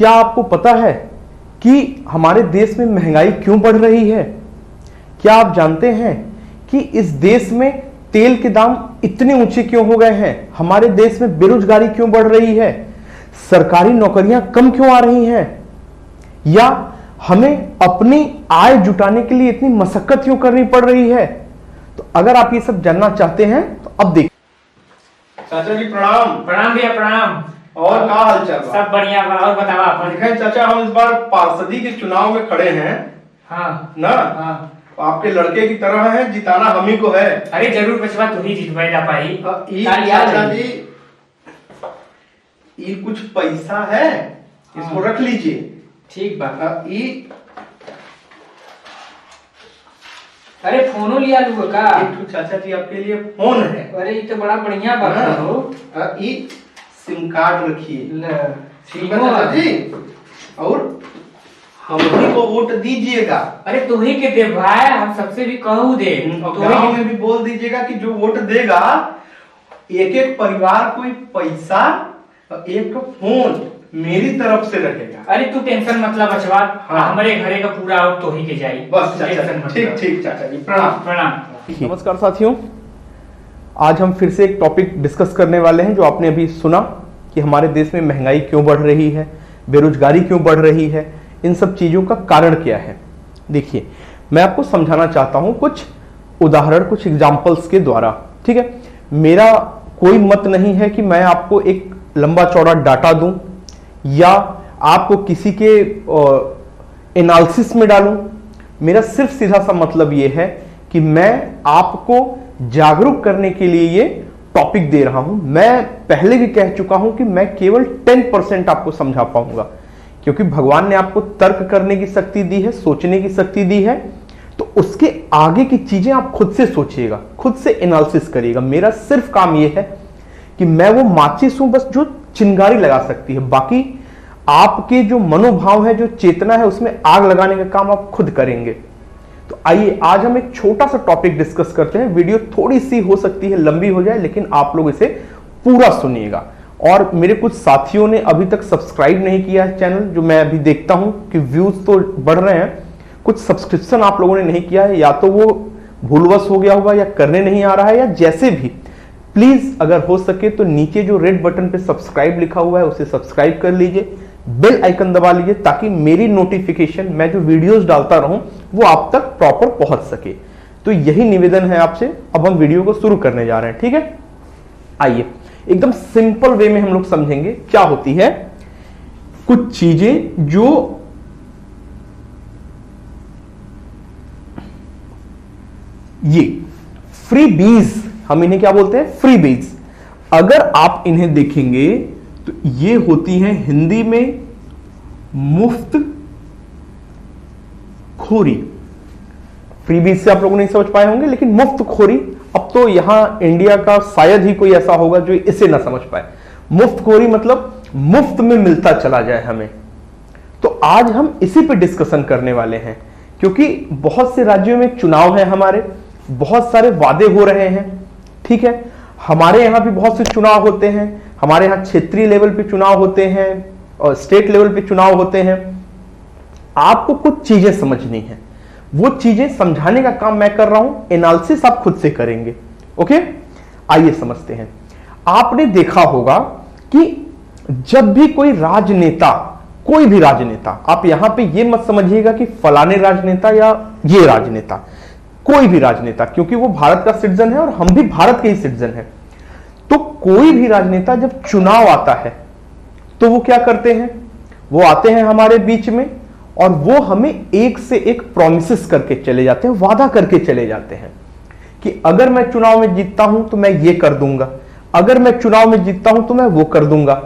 क्या आपको पता है कि हमारे देश में महंगाई क्यों बढ़ रही है? क्या आप जानते हैं कि इस देश में तेल के दाम इतने ऊंचे क्यों हो गए हैं? हमारे देश में बेरोजगारी क्यों बढ़ रही है? सरकारी नौकरियां कम क्यों आ रही हैं? या हमें अपनी आय जुटाने के लिए इतनी मशक्कत क्यों करनी पड़ रही है? तो अगर आप ये सब जानना चाहते हैं तो अब देखिए। चाचा जी प्रणाम। प्रणाम भैया प्रणाम। और क्या हाल चाल? सब बढ़िया बा। और बताओ आप। देखें चाचा, हम इस बार पार्षदी के चुनाव में खड़े हैं। हाँ ना? हाँ। आपके लड़के की तरह है, जिताना हम ही को है। अरे जरूर बचवा, तू ही जितवाएगा पाई। चाचा जी, ये कुछ पैसा है, इसको रख लीजिए। ठीक बा। अरे फोनो लिया लूगा का? चाचा जी आपके लिए फोन है। अरे ये तो बड़ा बढ़िया बात हो। ये सिम कार्ड रखिए। ठीक है चाचा जी, और हम ही को वोट दीजिएगा। अरे तू ही के दे भाई, हम सबसे भी कहूँ दे। गाँव में भी बोल दीजिएगा कि जो वोट देगा एक एक परिवार को पैसा, एक फोन मेरी तरफ से रहेगा। अरे तू टेंशन मतलब बचवा। हाँ। हमारे घरे का पूरा आउट तो ही के जाई। बस चाचा, ठीक ठीक चाचा जी, प्रणाम प्रणाम। नमस्कार साथियों, आज हम फिर से एक टॉपिक डिस्कस करने वाले हैं जो आपने अभी सुना कि हमारे देश में महंगाई क्यों बढ़ रही है, बेरोजगारी क्यों बढ़ रही है, इन सब चीजों का कारण क्या है। देखिए, मैं आपको समझाना चाहता हूं कुछ उदाहरण, कुछ एग्जाम्पल्स के द्वारा। ठीक है, मेरा कोई मत नहीं है कि मैं आपको एक लंबा चौड़ा डाटा दूं या आपको किसी के एनालिसिस में डालूं। मेरा सिर्फ सीधा सा मतलब यह है कि मैं आपको जागरूक करने के लिए ये टॉपिक दे रहा हूं। मैं पहले भी कह चुका हूं कि मैं केवल 10% आपको समझा पाऊंगा, क्योंकि भगवान ने आपको तर्क करने की शक्ति दी है, सोचने की शक्ति दी है। तो उसके आगे की चीजें आप खुद से सोचिएगा, खुद से एनालिसिस करिएगा। मेरा सिर्फ काम यह है कि मैं वो माचिस हूं बस जो चिंगारी लगा सकती है, बाकी आपके जो मनोभाव है, जो चेतना है, उसमें आग लगाने का काम आप खुद करेंगे। तो आइए आज हम एक छोटा सा टॉपिक डिस्कस करते हैं। वीडियो थोड़ी सी हो सकती है लंबी हो जाए, लेकिन आप लोग इसे पूरा सुनिएगा। और मेरे कुछ साथियों ने अभी तक सब्सक्राइब नहीं किया है चैनल, जो मैं अभी देखता हूं कि व्यूज तो बढ़ रहे हैं, कुछ सब्सक्रिप्शन आप लोगों ने नहीं किया है, या तो वो भूलवश हो गया होगा या करने नहीं आ रहा है, या जैसे भी। प्लीज अगर हो सके तो नीचे जो रेड बटन पे सब्सक्राइब लिखा हुआ है उसे सब्सक्राइब कर लीजिए, बेल आइकन दबा लीजिए, ताकि मेरी नोटिफिकेशन, मैं जो वीडियोस डालता रहूं, वो आप तक प्रॉपर पहुंच सके। तो यही निवेदन है आपसे। अब हम वीडियो को शुरू करने जा रहे हैं। ठीक है, आइए एकदम सिंपल वे में हम लोग समझेंगे क्या होती है कुछ चीजें जो ये फ्री बीज, हम इन्हें क्या बोलते हैं? फ्री बीज। अगर आप इन्हें देखेंगे तो ये होती हैं हिंदी में मुफ्त खोरी। फ्री बीज से आप लोग नहीं समझ पाए होंगे, लेकिन मुफ्त खोरी, अब तो यहां इंडिया का शायद ही कोई ऐसा होगा जो इसे ना समझ पाए। मुफ्त खोरी मतलब मुफ्त में मिलता चला जाए हमें। तो आज हम इसी पे डिस्कशन करने वाले हैं, क्योंकि बहुत से राज्यों में चुनाव है हमारे, बहुत सारे वादे हो रहे हैं। ठीक है, हमारे यहां भी बहुत से चुनाव होते हैं। हमारे यहां क्षेत्रीय लेवल पे चुनाव होते हैं और स्टेट लेवल पे चुनाव होते हैं। आपको कुछ चीजें समझनी है, वो चीजें समझाने का काम मैं कर रहा हूं, एनालिसिस आप खुद से करेंगे। ओके, आइए समझते हैं। आपने देखा होगा कि जब भी कोई राजनेता, कोई भी राजनेता, आप यहां पे ये मत समझिएगा कि फलाने राजनेता या ये राजनेता, कोई भी राजनेता, क्योंकि वो भारत का सिटीजन है और हम भी भारत के ही सिटीजन हैं। तो कोई भी राजनेता जब चुनाव आता है तो वो क्या करते हैं? वो आते हैं हमारे बीच में और वो हमें एक से एक प्रॉमिसेस करके चले जाते हैं, वादा करके चले जाते हैं कि अगर मैं चुनाव में जीतता हूं तो मैं ये कर दूंगा, अगर मैं चुनाव में जीतता हूं तो मैं वो कर दूंगा।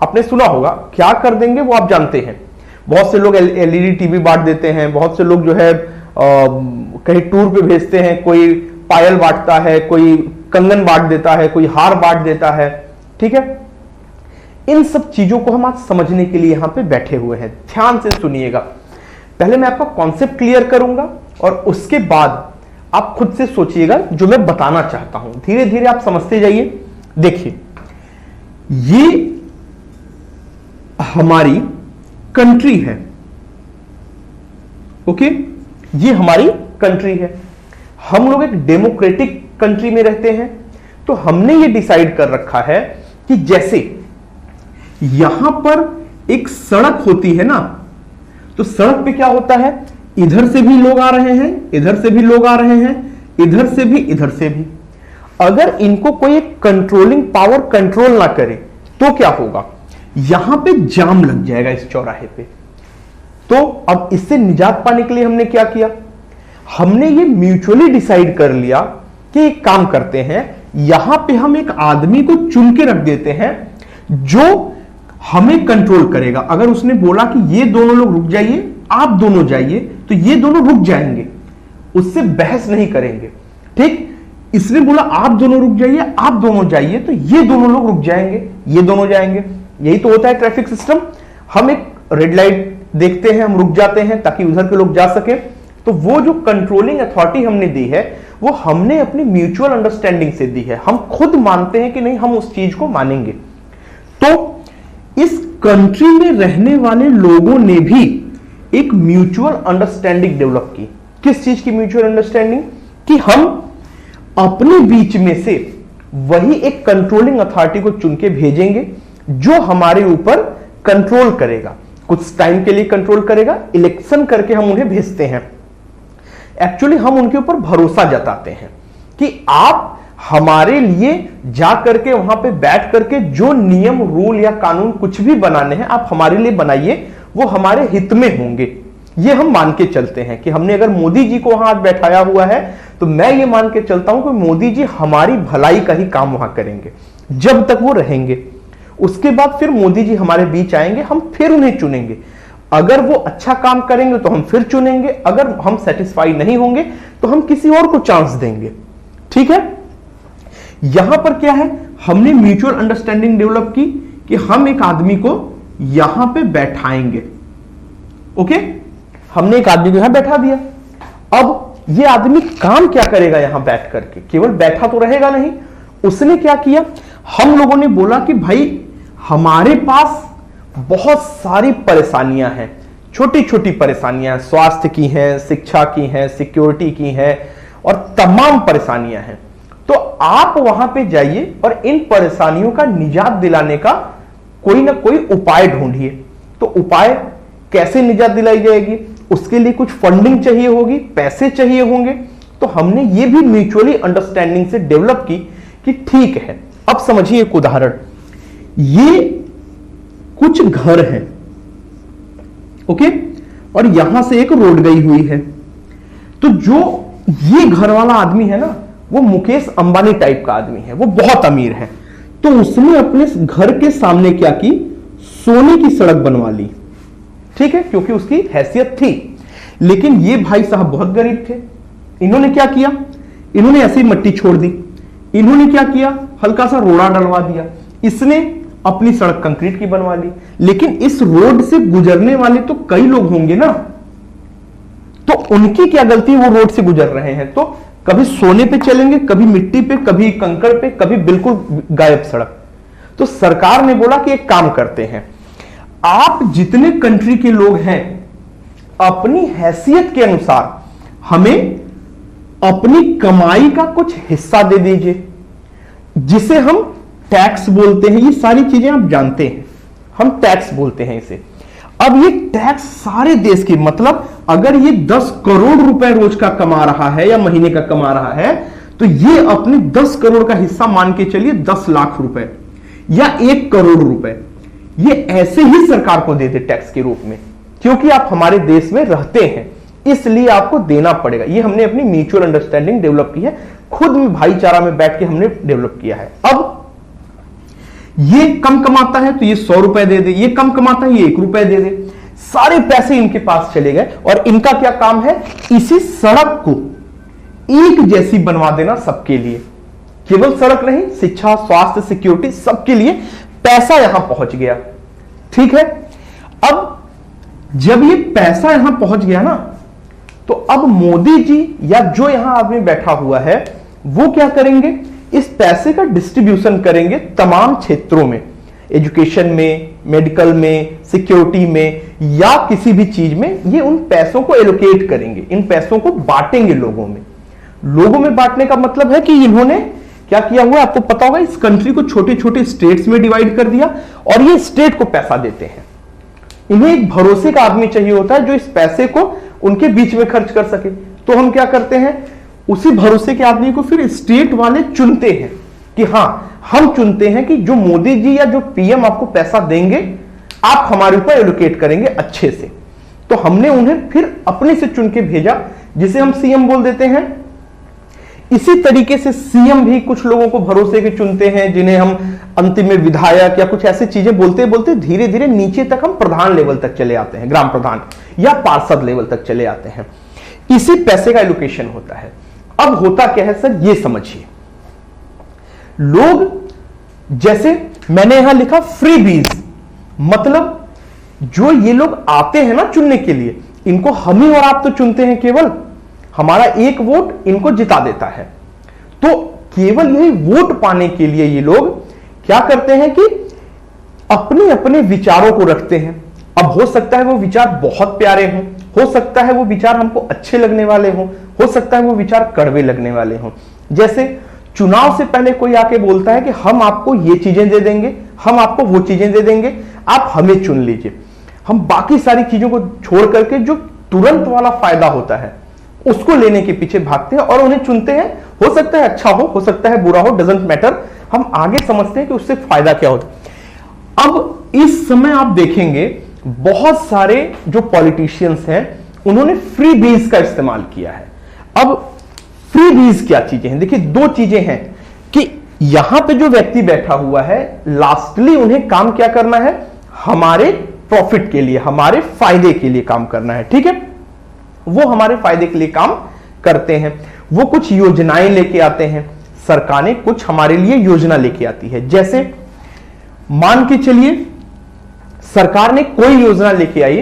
आपने सुना होगा, क्या कर देंगे वो आप जानते हैं। बहुत से लोग एलईडी टीवी बांट देते हैं, बहुत से लोग जो है कहीं टूर पे भेजते हैं, कोई पायल बांटता है, कोई कंगन बांट देता है, कोई हार बांट देता है। ठीक है, इन सब चीजों को हम आज समझने के लिए यहां पे बैठे हुए हैं। ध्यान से सुनिएगा। पहले मैं आपका कॉन्सेप्ट क्लियर करूंगा और उसके बाद आप खुद से सोचिएगा जो मैं बताना चाहता हूं। धीरे धीरे आप समझते जाइए। देखिए, ये हमारी कंट्री है। ओके, ये हमारी कंट्री है। हम लोग एक डेमोक्रेटिक कंट्री में रहते हैं, तो हमने ये डिसाइड कर रखा है कि जैसे यहां पर एक सड़क होती है ना, तो सड़क पे क्या होता है, इधर से भी लोग आ रहे हैं, इधर से भी लोग आ रहे हैं, इधर से भी, इधर से भी। अगर इनको कोई एक कंट्रोलिंग पावर कंट्रोल ना करे तो क्या होगा, यहां पे जाम लग जाएगा इस चौराहे पे। तो अब इससे निजात पाने के लिए हमने क्या किया, हमने ये म्यूचुअली डिसाइड कर लिया कि एक काम करते हैं, यहां पे हम एक आदमी को चुन के रख देते हैं जो हमें कंट्रोल करेगा। अगर उसने बोला कि ये दोनों लोग रुक जाइए, आप दोनों जाइए, तो ये दोनों रुक जाएंगे, उससे बहस नहीं करेंगे। ठीक, इसने बोला आप दोनों रुक जाइए, आप दोनों जाइए, तो ये दोनों लोग रुक जाएंगे, ये दोनों जाएंगे। यही तो होता है ट्रैफिक सिस्टम। हम एक रेड लाइट देखते हैं, हम रुक जाते हैं ताकि उधर के लोग जा सके। तो वो जो कंट्रोलिंग अथॉरिटी हमने दी है, वो हमने अपनी म्यूचुअल अंडरस्टैंडिंग से दी है। हम खुद मानते हैं कि नहीं, हम उस चीज को मानेंगे। तो इस कंट्री में रहने वाले लोगों ने भी एक म्यूचुअल अंडरस्टैंडिंग डेवलप की। किस चीज की म्यूचुअल अंडरस्टैंडिंग, कि हम अपने बीच में से वही एक कंट्रोलिंग अथॉरिटी को चुन के भेजेंगे जो हमारे ऊपर कंट्रोल करेगा, कुछ टाइम के लिए कंट्रोल करेगा। इलेक्शन करके हम उन्हें भेजते हैं। एक्चुअली हम उनके ऊपर भरोसा जताते हैं कि आप हमारे लिए जा करके वहां पे बैठ करके जो नियम रूल या कानून कुछ भी बनाने हैं आप हमारे लिए बनाइए, वो हमारे हित में होंगे। ये हम मान के चलते हैं कि हमने अगर मोदी जी को वहां आज बैठाया हुआ है, तो मैं ये मान के चलता हूं कि मोदी जी हमारी भलाई का ही काम वहां करेंगे जब तक वो रहेंगे। उसके बाद फिर मोदी जी हमारे बीच आएंगे, हम फिर उन्हें चुनेंगे। अगर वो अच्छा काम करेंगे तो हम फिर चुनेंगे, अगर हम सेटिस्फाई नहीं होंगे तो हम किसी और को चांस देंगे। ठीक है, यहां पर क्या है, हमने म्यूचुअल अंडरस्टैंडिंग डेवलप की कि हम एक आदमी को यहां पे बैठाएंगे। ओके, हमने एक आदमी को यहां बैठा दिया। अब ये आदमी काम क्या करेगा यहां बैठ करके, केवल बैठा तो रहेगा नहीं। उसने क्या किया, हम लोगों ने बोला कि भाई हमारे पास बहुत सारी परेशानियां हैं, छोटी छोटी परेशानियां हैं, स्वास्थ्य की हैं, शिक्षा की हैं, सिक्योरिटी की हैं, और तमाम परेशानियां हैं। तो आप वहां पे जाइए और इन परेशानियों का निजात दिलाने का कोई ना कोई उपाय ढूंढिए। तो उपाय कैसे निजात दिलाई जाएगी, उसके लिए कुछ फंडिंग चाहिए होगी, पैसे चाहिए होंगे। तो हमने ये भी म्यूचुअली अंडरस्टैंडिंग से डेवलप की कि ठीक है। अब समझिए एक उदाहरण, ये कुछ घर हैं, ओके, और यहां से एक रोड गई हुई है। तो जो ये घर वाला आदमी है ना, वो मुकेश अंबानी टाइप का आदमी है, वो बहुत अमीर है। तो उसने अपने घर के सामने क्या की, सोने की सड़क बनवा ली। ठीक है, क्योंकि उसकी हैसियत थी। लेकिन ये भाई साहब बहुत गरीब थे। इन्होंने क्या किया, इन्होंने ऐसी मट्टी छोड़ दी। इन्होंने क्या किया, हल्का सा रोड़ा डलवा दिया। इसने अपनी सड़क कंक्रीट की बनवा ली। लेकिन इस रोड से गुजरने वाले तो कई लोग होंगे ना, तो उनकी क्या गलती, वो रोड से गुजर रहे हैं। तो कभी सोने पे चलेंगे, कभी मिट्टी पे, कभी कंकड़ पे, कभी बिल्कुल गायब सड़क। तो सरकार ने बोला कि एक काम करते हैं, आप जितने कंट्री के लोग हैं अपनी हैसियत के अनुसार हमें अपनी कमाई का कुछ हिस्सा दे दीजिए, जिसे हम टैक्स बोलते हैं। ये सारी चीजें आप जानते हैं, हम टैक्स बोलते हैं इसे। अब ये टैक्स सारे देश की, मतलब अगर ये 10 करोड़ रुपए रोज का कमा रहा है या महीने का कमा रहा है, तो ये अपने 10 करोड़ का हिस्सा मान के चलिए 10 लाख रुपए या 1 करोड़ रुपए, ये ऐसे ही सरकार को दे दे टैक्स के रूप में, क्योंकि आप हमारे देश में रहते हैं, इसलिए आपको देना पड़ेगा। ये हमने अपनी म्यूचुअल अंडरस्टैंडिंग डेवलप की है, खुद में भाईचारा में बैठ के हमने डेवलप किया है। अब ये कम कमाता है तो ये 100 रुपए दे दे, ये कम कमाता है ये 1 रुपए दे दे, सारे पैसे इनके पास चले गए। और इनका क्या काम है, इसी सड़क को एक जैसी बनवा देना सबके लिए। केवल सड़क नहीं, शिक्षा, स्वास्थ्य, सिक्योरिटी, सबके लिए पैसा यहां पहुंच गया। ठीक है, अब जब ये पैसा यहां पहुंच गया ना, तो अब मोदी जी या जो यहां आदमी बैठा हुआ है वो क्या करेंगे, इस पैसे का डिस्ट्रीब्यूशन करेंगे तमाम क्षेत्रों में। एजुकेशन में, मेडिकल में, सिक्योरिटी में या किसी भी चीज में, ये उन पैसों को एलोकेट करेंगे, इन पैसों को बांटेंगे लोगों में। लोगों में बांटने का मतलब है कि इन्होंने क्या किया हुआ, आपको पता होगा, इस कंट्री को छोटे छोटे स्टेट्स में डिवाइड कर दिया और ये स्टेट को पैसा देते हैं। इन्हें एक भरोसे का आदमी चाहिए होता है जो इस पैसे को उनके बीच में खर्च कर सके। तो हम क्या करते हैं, उसी भरोसे के आदमी को फिर स्टेट वाले चुनते हैं कि हां, हम चुनते हैं कि जो मोदी जी या जो पीएम आपको पैसा देंगे, आप हमारे ऊपर एलोकेट करेंगे अच्छे से। तो हमने उन्हें फिर अपने से चुन के भेजा, जिसे हम सीएम बोल देते हैं। इसी तरीके से सीएम भी कुछ लोगों को भरोसे के चुनते हैं, जिन्हें हम अंतिम में विधायक या कुछ ऐसी चीजें बोलते बोलते धीरे धीरे नीचे तक हम प्रधान लेवल तक चले आते हैं, ग्राम प्रधान या पार्षद लेवल तक चले आते हैं। इसी पैसे का एलोकेशन होता है। अब होता क्या है सर, ये समझिए, लोग, जैसे मैंने यहां लिखा फ्री बीज, मतलब जो ये लोग आते हैं ना चुनने के लिए, इनको हम ही और आप तो चुनते हैं, केवल हमारा एक वोट इनको जिता देता है। तो केवल यही वोट पाने के लिए ये लोग क्या करते हैं कि अपने अपने विचारों को रखते हैं। अब हो सकता है वो विचार बहुत प्यारे हों, हो सकता है वो विचार हमको अच्छे लगने वाले हों, हो सकता है वो विचार कड़वे लगने वाले हों। जैसे चुनाव से पहले कोई आके बोलता है कि हम आपको ये चीजें दे देंगे, हम आपको वो चीजें दे देंगे, आप हमें चुन लीजिए। हम बाकी सारी चीजों को छोड़ करके जो तुरंत वाला फायदा होता है उसको लेने के पीछे भागते हैं और उन्हें चुनते हैं। हो सकता है अच्छा हो सकता है बुरा हो, डजंट मैटर, हम आगे समझते हैं कि उससे फायदा क्या होता है। अब इस समय आप देखेंगे बहुत सारे जो पॉलिटिशियंस हैं उन्होंने फ्री बीज का इस्तेमाल किया है। अब फ्री बीज क्या चीजें हैं, देखिए दो चीजें हैं कि यहां पे जो व्यक्ति बैठा हुआ है, लास्टली उन्हें काम क्या करना है, हमारे प्रॉफिट के लिए, हमारे फायदे के लिए काम करना है, ठीक है। वो हमारे फायदे के लिए काम करते हैं, वो कुछ योजनाएं लेके आते हैं, सरकारें कुछ हमारे लिए योजना लेके आती है। जैसे मान के चलिए सरकार ने कोई योजना लेके आई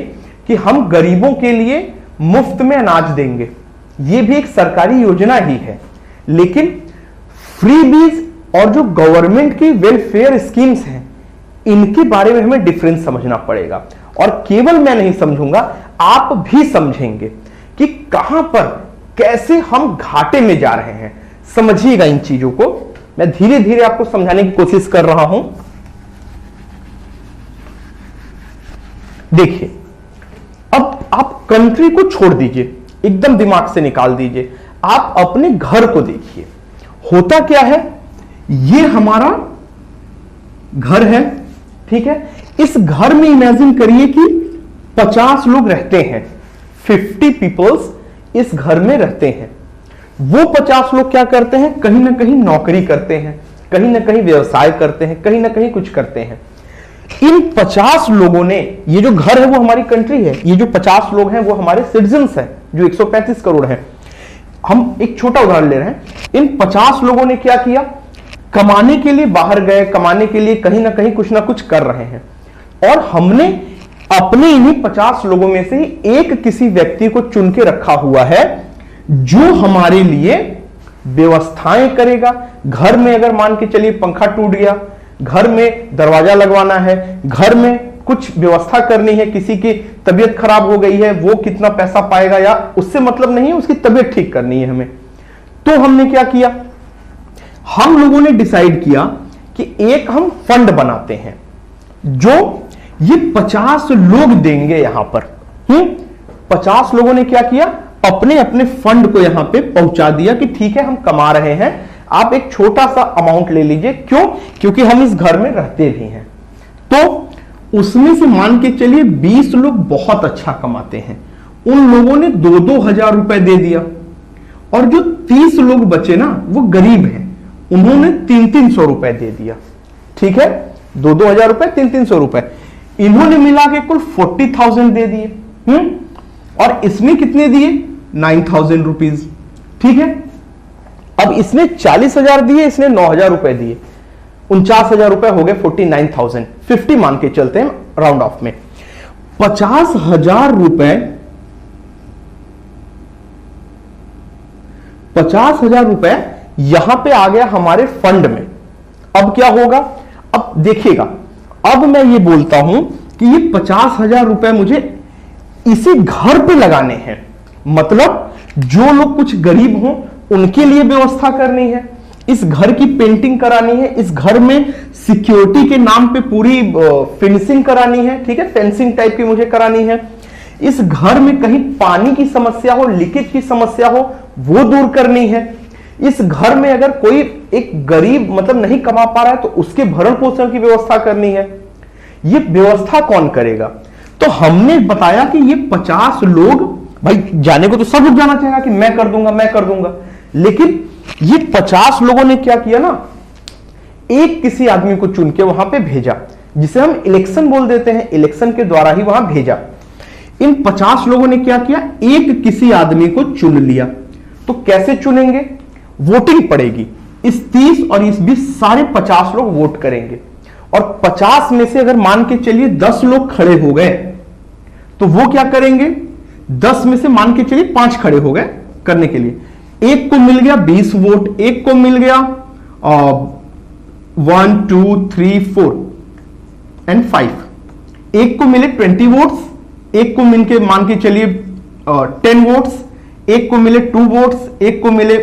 कि हम गरीबों के लिए मुफ्त में अनाज देंगे, ये भी एक सरकारी योजना ही है। लेकिन फ्री बीज और जो गवर्नमेंट की वेलफेयर स्कीम्स हैं, इनके बारे में हमें डिफरेंस समझना पड़ेगा। और केवल मैं नहीं समझूंगा, आप भी समझेंगे कि कहां पर कैसे हम घाटे में जा रहे हैं। समझिएगा इन चीजों को, मैं धीरे धीरे आपको समझाने की कोशिश कर रहा हूं। देखिए, अब आप कंट्री को छोड़ दीजिए, एकदम दिमाग से निकाल दीजिए, आप अपने घर को देखिए। होता क्या है, ये हमारा घर है, ठीक है। इस घर में इमेजिन करिए कि 50 लोग रहते हैं, 50 पीपल्स इस घर में रहते हैं। वो 50 लोग क्या करते हैं, कहीं ना कहीं नौकरी करते हैं, कहीं ना कहीं व्यवसाय करते हैं, कहीं ना कहीं कुछ करते हैं। इन 50 लोगों ने, ये जो घर है वो हमारी कंट्री है, ये जो 50 लोग हैं वो हमारे सिटीजन्स हैं जो 135 करोड़ हैं। हम एक छोटा उदाहरण ले रहे हैं। इन 50 लोगों ने क्या किया, कमाने के लिए बाहर गए, कमाने के लिए कहीं ना कुछ कर रहे हैं। और हमने अपने इन्हीं 50 लोगों में से एक किसी व्यक्ति को चुन के रखा हुआ है जो हमारे लिए व्यवस्थाएं करेगा। घर में अगर मान के चलिए पंखा टूट गया, घर में दरवाजा लगवाना है, घर में कुछ व्यवस्था करनी है, किसी की तबीयत खराब हो गई है, वो कितना पैसा पाएगा या उससे मतलब नहीं है, उसकी तबीयत ठीक करनी है हमें। तो हमने क्या किया, हम लोगों ने डिसाइड किया कि एक हम फंड बनाते हैं जो ये 50 लोग देंगे यहां पर। 50 लोगों ने क्या किया, अपने अपने फंड को यहां पे पहुंचा दिया कि ठीक है हम कमा रहे हैं, आप एक छोटा सा अमाउंट ले लीजिए। क्यों, क्योंकि हम इस घर में रहते भी हैं। तो उसमें से मान के चलिए 20 लोग बहुत अच्छा कमाते हैं, उन लोगों ने 2-2 हजार रुपए दे दिया। और जो 30 लोग बचे ना, वो गरीब हैं, उन्होंने 300-300 रुपए दे दिया, ठीक है। 2-2 हजार रुपए, 300-300 रुपए, इन्होंने मिला के कुल 40,000 दे दिए। और इसमें कितने दिए, 9,000 रुपीज, ठीक है। अब इसने 40,000 दिए, इसने 9,000 रुपए दिए, 49,000 रुपए हो गए, 49,000, 50 मान के चलते हैं राउंड ऑफ में। 50,000 रुपए, 50,000 रुपए यहां पे आ गया हमारे फंड में। अब क्या होगा, अब देखिएगा, अब मैं ये बोलता हूं कि ये 50,000 रुपए मुझे इसी घर पे लगाने हैं, मतलब जो लोग कुछ गरीब हों उनके लिए व्यवस्था करनी है, इस घर की पेंटिंग करानी है, इस घर में सिक्योरिटी के नाम पे पूरी फिनिशिंग करानी है, ठीक है, फेंसिंग टाइप की मुझे करानी है, इस घर में कहीं पानी की समस्या हो, लीकेज की समस्या हो, वो दूर करनी है, इस घर में अगर कोई एक गरीब मतलब नहीं कमा पा रहा है तो उसके भरण पोषण की व्यवस्था करनी है। ये व्यवस्था कौन करेगा? तो हमने बताया कि ये 50 लोग, भाई जाने को तो सब लोग जाना चाहेगा कि मैं कर दूंगा मैं कर दूंगा, लेकिन ये 50 लोगों ने क्या किया ना, एक किसी आदमी को चुन के वहां पे भेजा, जिसे हम इलेक्शन बोल देते हैं, इलेक्शन के द्वारा ही वहां भेजा। इन 50 लोगों ने क्या किया, एक किसी आदमी को चुन लिया। तो कैसे चुनेंगे? वोटिंग पड़ेगी, इस 30 और इस 20 सारे 50 लोग वोट करेंगे, और 50 में से अगर मान के चलिए 10 लोग खड़े हो गए तो वो क्या करेंगे, 10 में से मान के चलिए 5 खड़े हो गए करने के लिए, एक को मिल गया 20 वोट, एक को मिल गया 1 2 3 4 एंड 5, एक को मिले 20 वोट्स, एक को मिलके मान के चलिए 10 वोट्स, एक को मिले 2 वोट्स, एक को मिले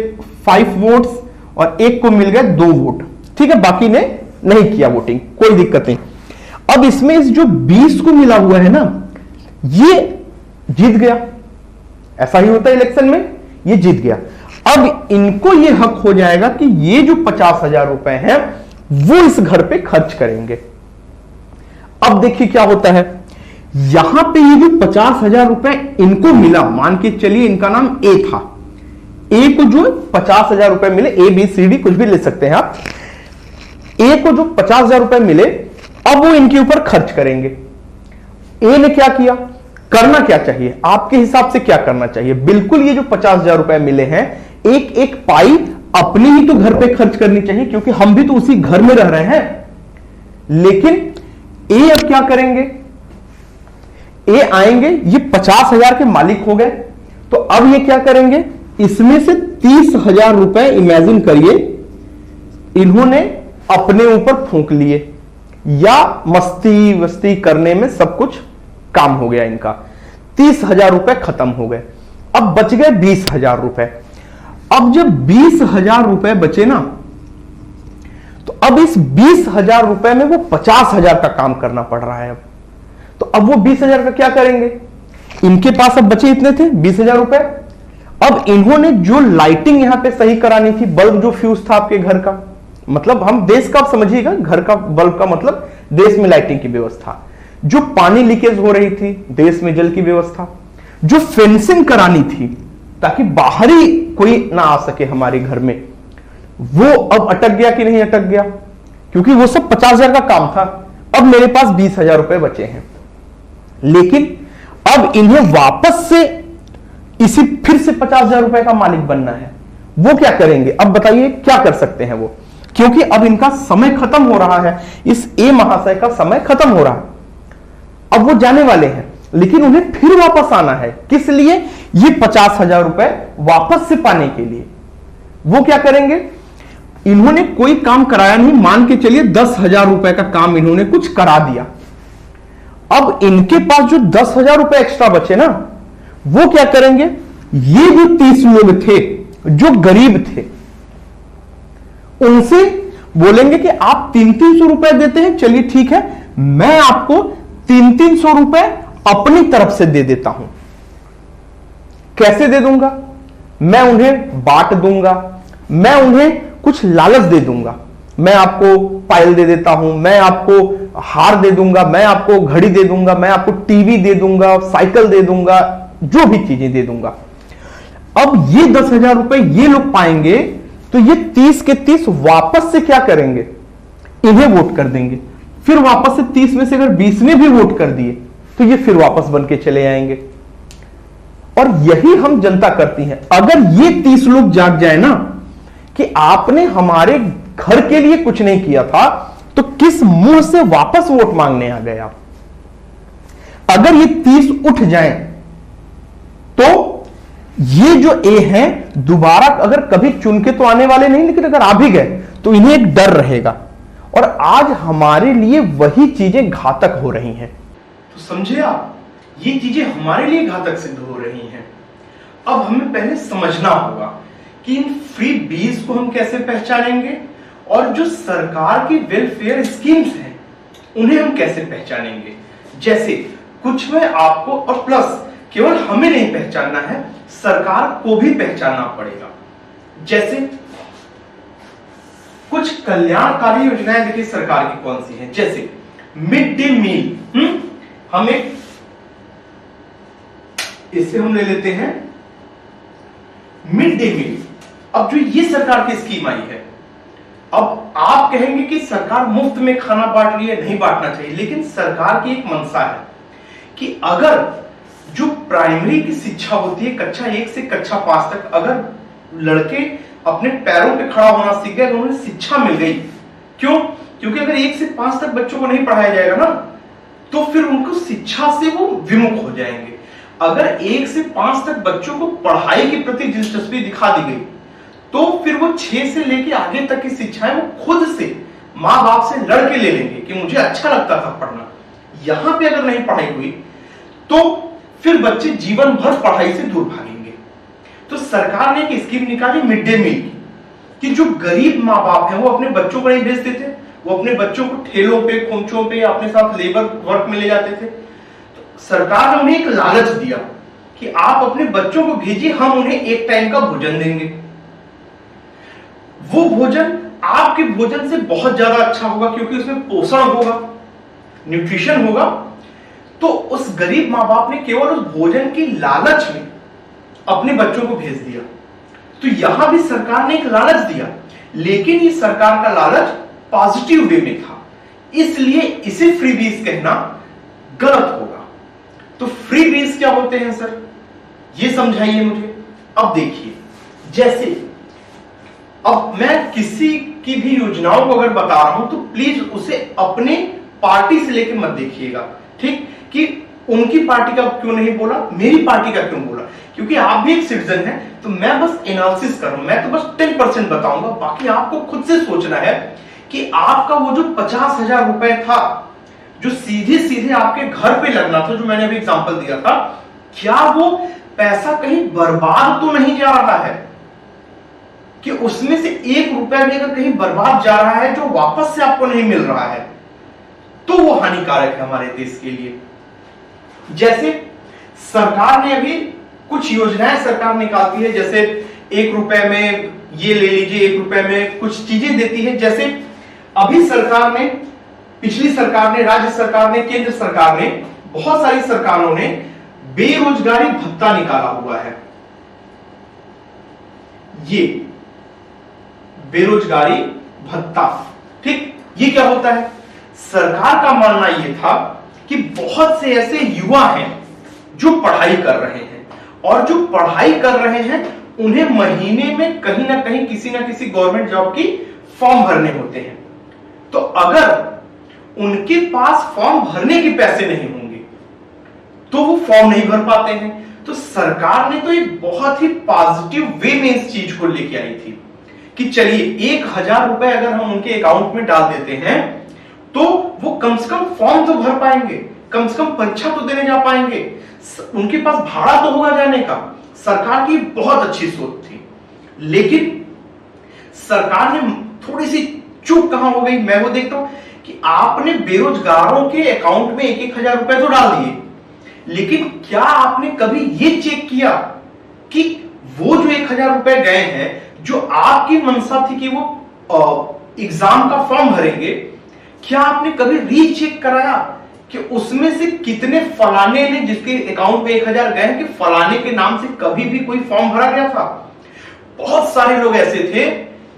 5 वोट्स, और एक को मिल गए 2 वोट, ठीक है, बाकी ने नहीं किया वोटिंग, कोई दिक्कत नहीं। अब इसमें इस जो 20 को मिला हुआ है ना, ये जीत गया, ऐसा ही होता है इलेक्शन में, ये जीत गया। अब इनको ये हक हो जाएगा कि ये जो 50,000 रुपए हैं वो इस घर पे खर्च करेंगे। अब देखिए क्या होता है, यहां पे ये जो 50,000 रुपए इनको मिला, मान के चलिए इनका नाम ए था, ए को जो 50,000 रुपए मिले, ए बी सी डी कुछ भी ले सकते हैं आप, ए को जो 50,000 रुपए मिले अब वो इनके ऊपर खर्च करेंगे। ए ने क्या किया, करना क्या चाहिए आपके हिसाब से, क्या करना चाहिए? बिल्कुल ये जो 50,000 रुपए मिले हैं, एक एक पाई अपनी ही तो घर पे खर्च करनी चाहिए, क्योंकि हम भी तो उसी घर में रह रहे हैं। लेकिन ए अब क्या करेंगे, ए आएंगे, ये 50,000 के मालिक हो गए, तो अब ये क्या करेंगे, इसमें से 30,000 रुपए इमेजिन करिए इन्होंने अपने ऊपर फूंक लिए, या मस्ती वस्ती करने में सब कुछ काम हो गया इनका, 30,000 रुपए खत्म हो गए। अब बच गए 20,000 रुपए। अब जब 20,000 रुपए बचे ना, तो अब इस 20,000 रुपए में वो 50,000 का काम करना पड़ रहा है। अब तो अब वो 20,000 का क्या करेंगे, इनके पास अब बचे इतने थे 20,000 रुपए। अब इन्होंने जो लाइटिंग यहां पे सही करानी थी, बल्ब जो फ्यूज था आपके घर का, मतलब हम देश का, आप समझिएगा, घर का बल्ब का मतलब देश में लाइटिंग की व्यवस्था, जो पानी लीकेज हो रही थी देश में जल की व्यवस्था, जो फेंसिंग करानी थी ताकि बाहरी कोई ना आ सके हमारे घर में, वो अब अटक गया कि नहीं अटक गया, क्योंकि वो सब 50,000 का काम था। अब मेरे पास 20,000 रुपए बचे हैं, लेकिन अब इन्हें वापस से इसी फिर से 50,000 रुपए का मालिक बनना है। वो क्या करेंगे, अब बताइए क्या कर सकते हैं वो, क्योंकि अब इनका समय खत्म हो रहा है, इस ए महाशय का समय खत्म हो रहा है, अब वो जाने वाले हैं, लेकिन उन्हें फिर वापस आना है। किस लिए, ये 50,000 रुपए वापस से पाने के लिए। वो क्या करेंगे, इन्होंने कोई काम कराया नहीं, मान के चलिए 10,000 रुपए का काम इन्होंने कुछ करा दिया। अब इनके पास जो 10,000 रुपए एक्स्ट्रा बचे ना, वो क्या करेंगे, ये जो 30 लोग थे जो गरीब थे, उनसे बोलेंगे कि आप 300-300 रुपए देते हैं, चलिए ठीक है, मैं आपको 300-300 रुपए अपनी तरफ से दे देता हूं। कैसे दे दूंगा, मैं उन्हें बांट दूंगा, मैं उन्हें कुछ लालच दे दूंगा, मैं आपको पायल दे देता हूं, मैं आपको हार दे दूंगा, मैं आपको घड़ी दे दूंगा, मैं आपको टीवी दे दूंगा, साइकिल दे दूंगा, जो भी चीजें दे दूंगा। अब ये 10,000 रुपए ये लोग पाएंगे, तो ये 30 के 30 वापस से क्या करेंगे, इन्हें वोट कर देंगे। फिर वापस से 30 में से अगर 20 ने भी वोट कर दिए तो ये फिर वापस बन के चले आएंगे। और यही हम जनता करती है। अगर ये 30 लोग जाग जाए ना कि आपने हमारे घर के लिए कुछ नहीं किया था, तो किस मुंह से वापस वोट मांगने आ गए आप। अगर ये 30 उठ जाएं तो ये जो ए हैं दोबारा अगर कभी चुन के तो आने वाले नहीं, लेकिन अगर आ भी गए तो इन्हें एक डर रहेगा, और आज हमारे लिए वही चीजें घातक हो रही हैं। तो समझे आप, ये चीजें हमारे लिए घातक सिद्ध हो रही हैं। अब हमें पहले समझना होगा कि इन फ्री बीज को हम कैसे पहचानेंगे और जो सरकार की वेलफेयर स्कीम्स हैं उन्हें हम कैसे पहचानेंगे। जैसे कुछ में आपको, और प्लस केवल हमें नहीं पहचानना है, सरकार को भी पहचानना पड़ेगा। जैसे कुछ कल्याणकारी योजनाएं देखिए सरकार की कौन सी हैं, जैसे मिड डे मील। हम एक इसे हम ले लेते हैं मिड डे मील। अब जो ये सरकार की स्कीम आई है, अब आप कहेंगे कि सरकार मुफ्त में खाना बांट रही है, नहीं बांटना चाहिए, लेकिन सरकार की एक मंशा है कि अगर जो प्राइमरी की शिक्षा होती है कक्षा 1 से कक्षा 5 तक, अगर लड़के अपने पैरों पे खड़ा होना सीख गए, उन्हें शिक्षा मिल गई। क्यों? क्योंकि अगर 1 से 5 तक बच्चों को नहीं पढ़ाया जाएगा ना, तो फिर उनको शिक्षा से वो विमुख हो जाएंगे। अगर 1 से 5 तक बच्चों को पढ़ाई के प्रति दिलचस्पी दिखा दी गई, तो फिर वो 6 से लेके आगे तक की शिक्षाएं वो खुद से माँ बाप से लड़ के ले लेंगे कि मुझे अच्छा लगता था पढ़ना। यहां पे अगर नहीं पढ़ाई हुई तो फिर बच्चे जीवन भर पढ़ाई से दूर भागेंगे। तो सरकार ने एक स्कीम निकाली मिड डे मील की, कि जो गरीब माँ बाप हैं वो अपने बच्चों को नहीं भेजते थे, वो अपने बच्चों को ठेलों पे, खोमचों पे, अपने साथ लेबर वर्क में ले जाते थे। तो सरकार ने उन्हें एक लालच दिया कि आप अपने बच्चों को भेजिए, हम उन्हें एक टाइम का भोजन देंगे। वो भोजन आपके भोजन से बहुत ज्यादा अच्छा होगा, क्योंकि उसमें पोषण होगा, न्यूट्रिशन होगा। तो उस गरीब माँ बाप ने केवल उस भोजन की लालच में अपने बच्चों को भेज दिया। तो यहां भी सरकार ने एक लालच दिया, लेकिन ये सरकार का लालच पॉजिटिव वे में था, इसलिए इसे फ्रीबीज कहना गलत होगा। तो फ्रीबीज क्या होते हैं सर, ये समझाइए मुझे। अब देखिए, जैसे अब मैं किसी की भी योजनाओं को अगर बता रहा हूं तो प्लीज उसे अपने पार्टी से लेकर मत देखिएगा, ठीक, कि उनकी पार्टी का क्यों नहीं बोला, मेरी पार्टी का क्यों बोला, क्योंकि आप भी एक सिटीजन हैं। तो मैं बस एनालिसिस कर रहा हूं, मैं तो बस 10% बताऊंगा, बाकी आपको खुद से सोचना है कि आपका वो जो 50,000 रुपए था जो सीधे सीधे आपके घर पे लगना था, जो मैंने अभी एग्जांपल दिया था, क्या वो पैसा कहीं बर्बाद तो नहीं जा रहा है, कि उसमें से 1 रुपया भी अगर कहीं बर्बाद जा रहा है जो वापस से आपको नहीं मिल रहा है, तो वो हानिकारक है हमारे देश के लिए। जैसे सरकार ने अभी कुछ योजनाएं सरकार निकालती है, जैसे 1 रुपए में ये ले लीजिए, 1 रुपए में कुछ चीजें देती है। जैसे अभी सरकार ने, पिछली सरकार ने, राज्य सरकार ने, केंद्र सरकार ने, बहुत सारी सरकारों ने बेरोजगारी भत्ता निकाला हुआ है। ये बेरोजगारी भत्ता, ठीक, ये क्या होता है? सरकार का मानना यह था कि बहुत से ऐसे युवा हैं जो पढ़ाई कर रहे हैं, और जो पढ़ाई कर रहे हैं उन्हें महीने में कहीं ना कहीं किसी ना किसी गवर्नमेंट जॉब की फॉर्म भरने होते हैं। तो अगर उनके पास फॉर्म भरने के पैसे नहीं होंगे तो वो फॉर्म नहीं भर पाते हैं। तो सरकार ने तो एक बहुत ही पॉजिटिव वे में इस चीज को लेके आई थी कि चलिए 1,000 रुपए अगर हम उनके अकाउंट में डाल देते हैं तो वो कम से कम फॉर्म तो भर पाएंगे, कम से कम परीक्षा तो देने जा पाएंगे, उनके पास भाड़ा तो होगा जाने का। सरकार की बहुत अच्छी सोच थी, लेकिन सरकार ने थोड़ी सी चूक कहां हो गई, मैं वो देखता हूं कि आपने बेरोजगारों के अकाउंट में 1,000 रुपए तो डाल दिए, लेकिन क्या आपने कभी ये चेक किया कि वो जो 1,000 रुपए गए हैं, जो आपकी मंशा थी कि वो एग्जाम का फॉर्म भरेंगे, क्या आपने कभी रीचेक कराया कि उसमें से कितने फलाने ने, जिसके अकाउंट में 1,000 गए, कि फलाने के नाम से कभी भी कोई फॉर्म भरा गया था? बहुत सारे लोग ऐसे थे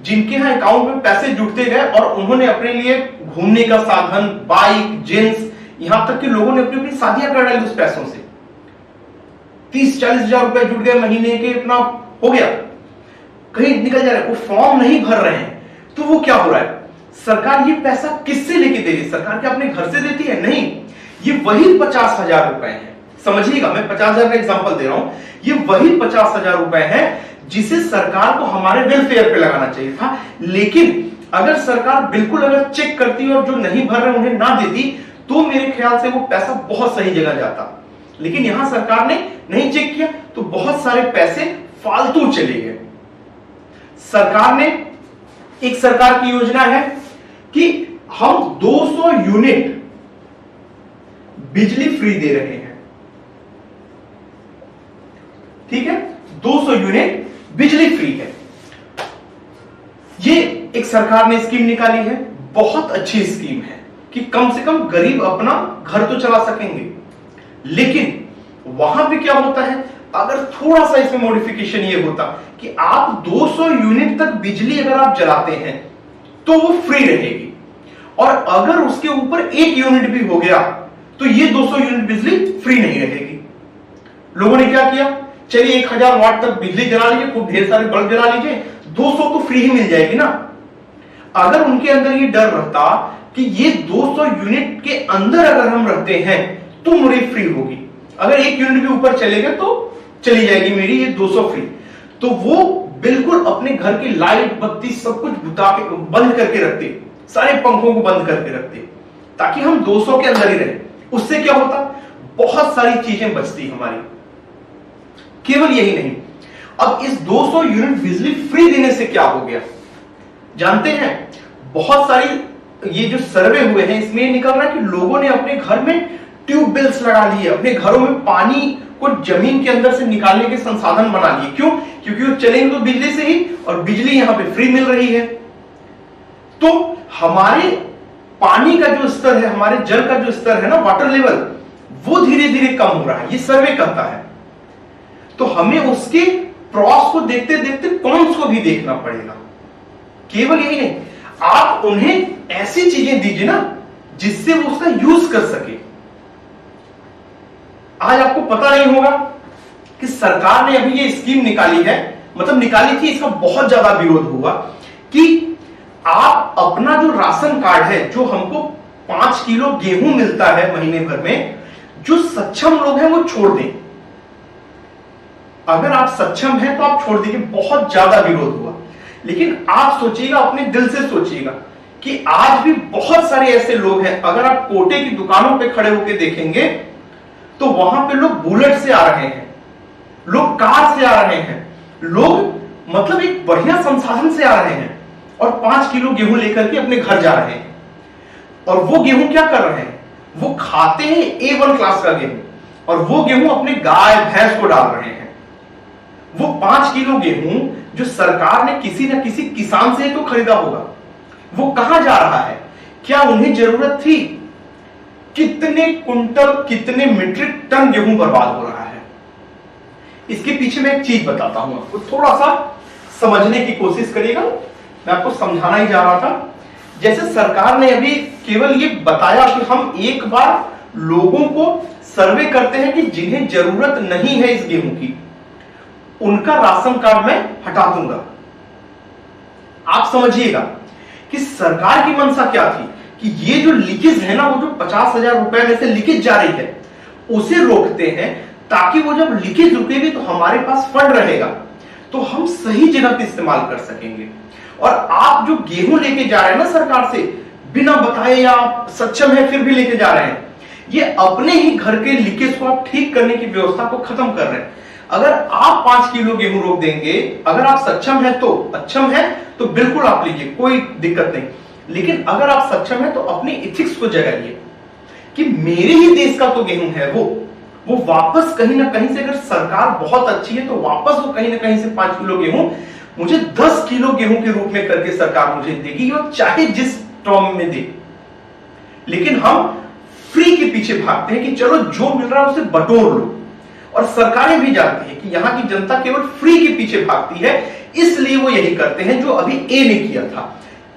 जिनके यहां अकाउंट में पैसे जुटते गए और उन्होंने अपने लिए घूमने का साधन, बाइक, जींस, यहां तक कि लोगों ने अपनी अपनी शादियां कर डाली उस पैसों से। 30-40 हजार रुपए जुट गए महीने के, अपना हो गया, कहीं निकल जा रहे, वो फॉर्म नहीं भर रहे हैं। तो वो क्या हो रहा है, सरकार ये पैसा किससे लेके दे रही है? सरकार क्या अपने घर से देती है? नहीं, ये वही 50,000 रुपए हैं। समझिएगा, मैं 50,000 का एग्जांपल दे रहा हूं, ये वही 50,000 रुपए हैं जिसे सरकार को हमारे वेलफेयर पे लगाना चाहिए था, लेकिन अगर सरकार बिल्कुल अगर चेक करती और जो नहीं भर रहे उन्हें ना देती तो मेरे ख्याल से वो पैसा बहुत सही जगह जाता। लेकिन यहां सरकार ने नहीं चेक किया तो बहुत सारे पैसे फालतू चले गए। सरकार ने एक सरकार की योजना है कि हम 200 यूनिट बिजली फ्री दे रहे हैं। ठीक है, 200 यूनिट बिजली फ्री है। ये एक सरकार ने स्कीम निकाली है, बहुत अच्छी स्कीम है कि कम से कम गरीब अपना घर तो चला सकेंगे। लेकिन वहां पे क्या होता है, अगर थोड़ा सा इसमें मॉडिफिकेशन ये होता कि आप 200 यूनिट तक बिजली अगर आप जलाते हैं तो वो फ्री रहेगी, और अगर उसके ऊपर 1 यूनिट भी हो गया तो ये 200 यूनिट बिजली फ्री नहीं रहेगी। लोगों ने क्या किया, चलिए 1000 वाट तक बिजली जला लीजिए, खूब ढेर सारे बल्ब जला लीजिए, 200 तो फ्री ही मिल जाएगी ना। अगर उनके अंदर ये डर रहता कि ये 200 यूनिट के अंदर अगर हम रहते हैं तो मेरी फ्री होगी, अगर 1 यूनिट भी ऊपर चलेगा तो चली जाएगी मेरी ये 200 फ्री, तो वो बिल्कुल अपने घर की लाइट बत्ती सब कुछ बुता के बंद करके रखते, सारे पंखों को बंद करके रखते, ताकि हम 200 के अंदर ही रहे। उससे क्या होता, बहुत सारी चीजें बचती हमारी। केवल यही नहीं, अब इस 200 यूनिट बिजली फ्री देने से क्या हो गया जानते हैं, बहुत सारी ये जो सर्वे हुए हैं इसमें निकल रहा है कि लोगों ने अपने घर में ट्यूबवेल्स लगा लिए, अपने घरों में पानी को जमीन के अंदर से निकालने के संसाधन बना लिए। क्यों? क्योंकि वो चलेंगे तो बिजली से ही, और बिजली यहां पे फ्री मिल रही है। तो हमारे पानी का जो स्तर है, हमारे जल का जो स्तर है ना, वाटर लेवल, वो धीरे धीरे कम हो रहा है, ये सर्वे कहता है। तो हमें उसके प्रॉस को देखते देखते कॉन्स को भी देखना पड़ेगा। केवल यही नहीं, आप उन्हें ऐसी चीजें दीजिए ना जिससे वो उसका यूज कर सके। आज आपको पता नहीं होगा कि सरकार ने अभी ये स्कीम निकाली है, मतलब निकाली थी, इसका बहुत ज्यादा विरोध हुआ कि आप अपना जो राशन कार्ड है, जो हमको 5 किलो गेहूं मिलता है महीने भर में, जो सक्षम लोग हैं वो छोड़ दें। अगर आप सक्षम हैं तो आप छोड़ दीजिए, बहुत ज्यादा विरोध हुआ। लेकिन आप सोचिएगा, अपने दिल से सोचिएगा कि आज भी बहुत सारे ऐसे लोग हैं, अगर आप कोटे की दुकानों पे खड़े होकर देखेंगे तो वहां पे लोग बुलेट से आ रहे हैं, लोग कार से आ रहे हैं, लोग मतलब एक बढ़िया संसाधन से आ रहे हैं और 5 किलो गेहूं लेकर के अपने घर जा रहे हैं। और वो गेहूं क्या कर रहे हैं, वो खाते हैं A1 क्लास का गेहूं, और वो गेहूं अपने गाय भैंस को डाल रहे हैं। वो 5 किलो गेहूं जो सरकार ने किसी न किसी किसान से तो खरीदा होगा, वो कहां जा रहा है, क्या उन्हें जरूरत थी? कितने कुंटल, कितने मीट्रिक टन गेहूं बर्बाद हो रहा है। इसके पीछे मैं एक चीज बताता हूं आपको, थोड़ा सा समझने की कोशिश करिएगा। मैं आपको समझाना ही जा रहा था, जैसे सरकार ने अभी केवल ये बताया कि हम एक बार लोगों को सर्वे करते हैं कि जिन्हें जरूरत नहीं है इस गेहूं की, उनका राशन कार्ड मैं हटा दूंगा। आप समझिएगा कि सरकार की मंशा क्या थी कि ये जो लीकेज है ना, वो जो 50,000 रुपए में से लीकेज जा रही है, उसे रोकते हैं, ताकि वो जब लीकेज रुकेगी तो हमारे पास फंड रहेगा, तो हम सही जगह पे इस्तेमाल कर सकेंगे। और आप जो गेहूं लेके जा रहे हैं ना सरकार से, बिना बताए या आप सक्षम है फिर भी लेके जा रहे हैं, ये अपने ही घर के लीकेज को आप ठीक करने की व्यवस्था को खत्म कर रहे हैं। अगर आप 5 किलो गेहूं रोक देंगे, अगर आप सक्षम है तो, अक्षम है तो बिल्कुल आप लीजिए, कोई दिक्कत नहीं। लेकिन अगर आप सक्षम है तो अपनी इथिक्स को जगाइए कि मेरे ही देश का तो गेहूं है, वो वापस कहीं ना कहीं से, अगर सरकार बहुत अच्छी है तो वापस वो कहीं ना कहीं से 5 किलो गेहूं मुझे 10 किलो गेहूं के रूप में करके सरकार मुझे देगी, और चाहे जिस टर्म में दे। लेकिन हम फ्री के पीछे भागते हैं कि चलो जो मिल रहा है उसे बटोर लो, और सरकारें भी जानती है कि यहां की जनता केवल फ्री के पीछे भागती है, इसलिए वो यही करते हैं जो अभी ए ने किया था।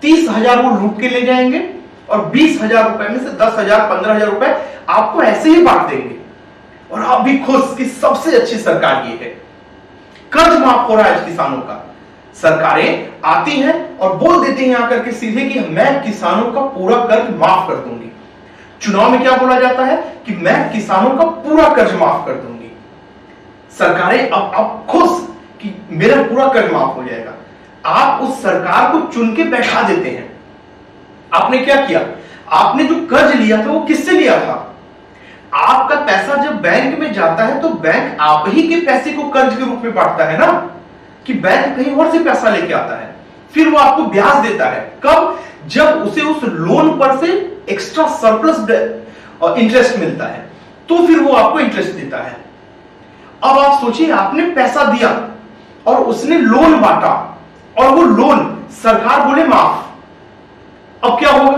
30,000 वो लूट के ले जाएंगे और 20,000 रुपए में से 10,000 15,000 रुपए आपको ऐसे ही बांट देंगे, और आप भी खुश कि सबसे अच्छी सरकार ये है। कर्ज माफ हो रहा है किसानों का, सरकारें आती हैं और बोल देती हैं आकर के सीधे कि मैं किसानों का पूरा कर्ज माफ कर दूंगी। चुनाव में क्या बोला जाता है कि मैं किसानों का पूरा कर्ज माफ कर दूंगी। सरकारें अब खुश कि मेरा पूरा कर्ज माफ हो जाएगा। आप उस सरकार को चुन के बैठा देते हैं। आपने क्या किया? आपने जो कर्ज लिया था वो किससे लिया था? आपका पैसा जब बैंक में जाता है तो बैंक आप ही के पैसे को कर्ज के रूप में बांटता है ना, कि बैंक कहीं और से पैसा लेके आता है, फिर वो आपको ब्याज देता है। कब? जब उसे उस लोन पर से एक्स्ट्रा सरप्लस इंटरेस्ट मिलता है, तो फिर वो आपको इंटरेस्ट देता है। अब आप सोचिए, आपने पैसा दिया और उसने लोन बांटा, और वो लोन सरकार बोले माफ। अब क्या होगा?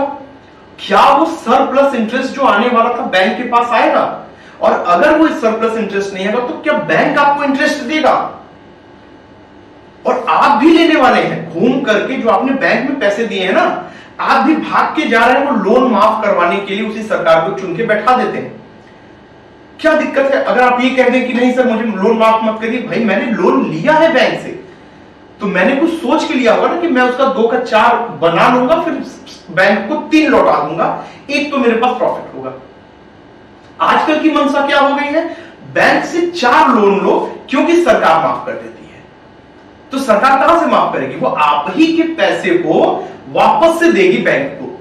क्या वो सरप्लस इंटरेस्ट जो आने वाला था बैंक के पास आएगा? और अगर वो सरप्लस इंटरेस्ट नहीं आएगा तो क्या बैंक आपको इंटरेस्ट देगा? और आप भी लेने वाले हैं घूम करके, जो आपने बैंक में पैसे दिए हैं ना, आप भी भाग के जा रहे हैं वो लोन माफ करवाने के लिए, उसी सरकार को चुन के बैठा देते हैं। क्या दिक्कत है अगर आप ये कह दें कि नहीं सर मुझे लोन माफ मत करिए? भाई मैंने लोन लिया है बैंक से, तो मैंने कुछ सोच के लिया होगा ना कि मैं उसका 2 का 4 बना लूंगा, फिर बैंक को 3 लौटा दूंगा, एक तो मेरे पास प्रॉफिट होगा। आजकल की मंशा क्या हो गई है? बैंक से 4 लोन लो, क्योंकि सरकार माफ कर देती है। तो सरकार कहां से माफ करेगी? वो आप ही के पैसे को वापस से देगी बैंक को,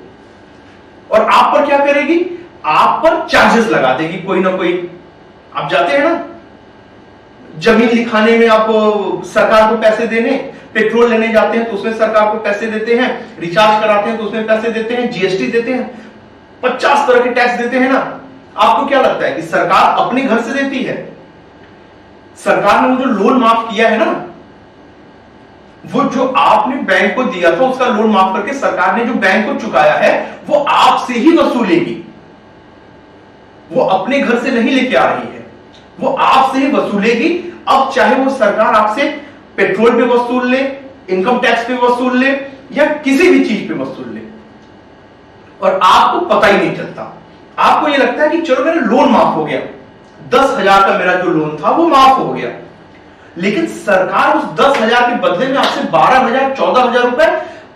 और आप पर क्या करेगी? आप पर चार्जेस लगा देगी कोई ना कोई। आप जाते हैं ना जमीन लिखाने में, आप सरकार को पैसे देने, पेट्रोल लेने जाते हैं तो उसमें सरकार को पैसे देते हैं, रिचार्ज कराते हैं तो उसमें पैसे देते हैं, जीएसटी देते हैं, 50 तरह के टैक्स देते हैं ना। आपको क्या लगता है कि सरकार अपने घर से देती है? सरकार ने वो जो लोन माफ किया है ना, वो जो आपने बैंक को दिया था उसका लोन माफ करके सरकार ने जो बैंक को चुकाया है वो आपसे ही वसूलेगी। वो अपने घर से नहीं लेके आ रही है, वो आपसे ही वसूलेगी। अब चाहे वो सरकार आपसे पेट्रोल पे वसूल ले, इनकम टैक्स पे वसूल ले, या किसी भी चीज पे वसूल ले, और आपको पता ही नहीं चलता। आपको यह लगता है कि चलो मेरा लोन माफ हो गया, 10,000 का मेरा जो लोन था वो माफ हो गया, लेकिन सरकार उस 10,000 के बदले में आपसे 12,000 14,000 रुपए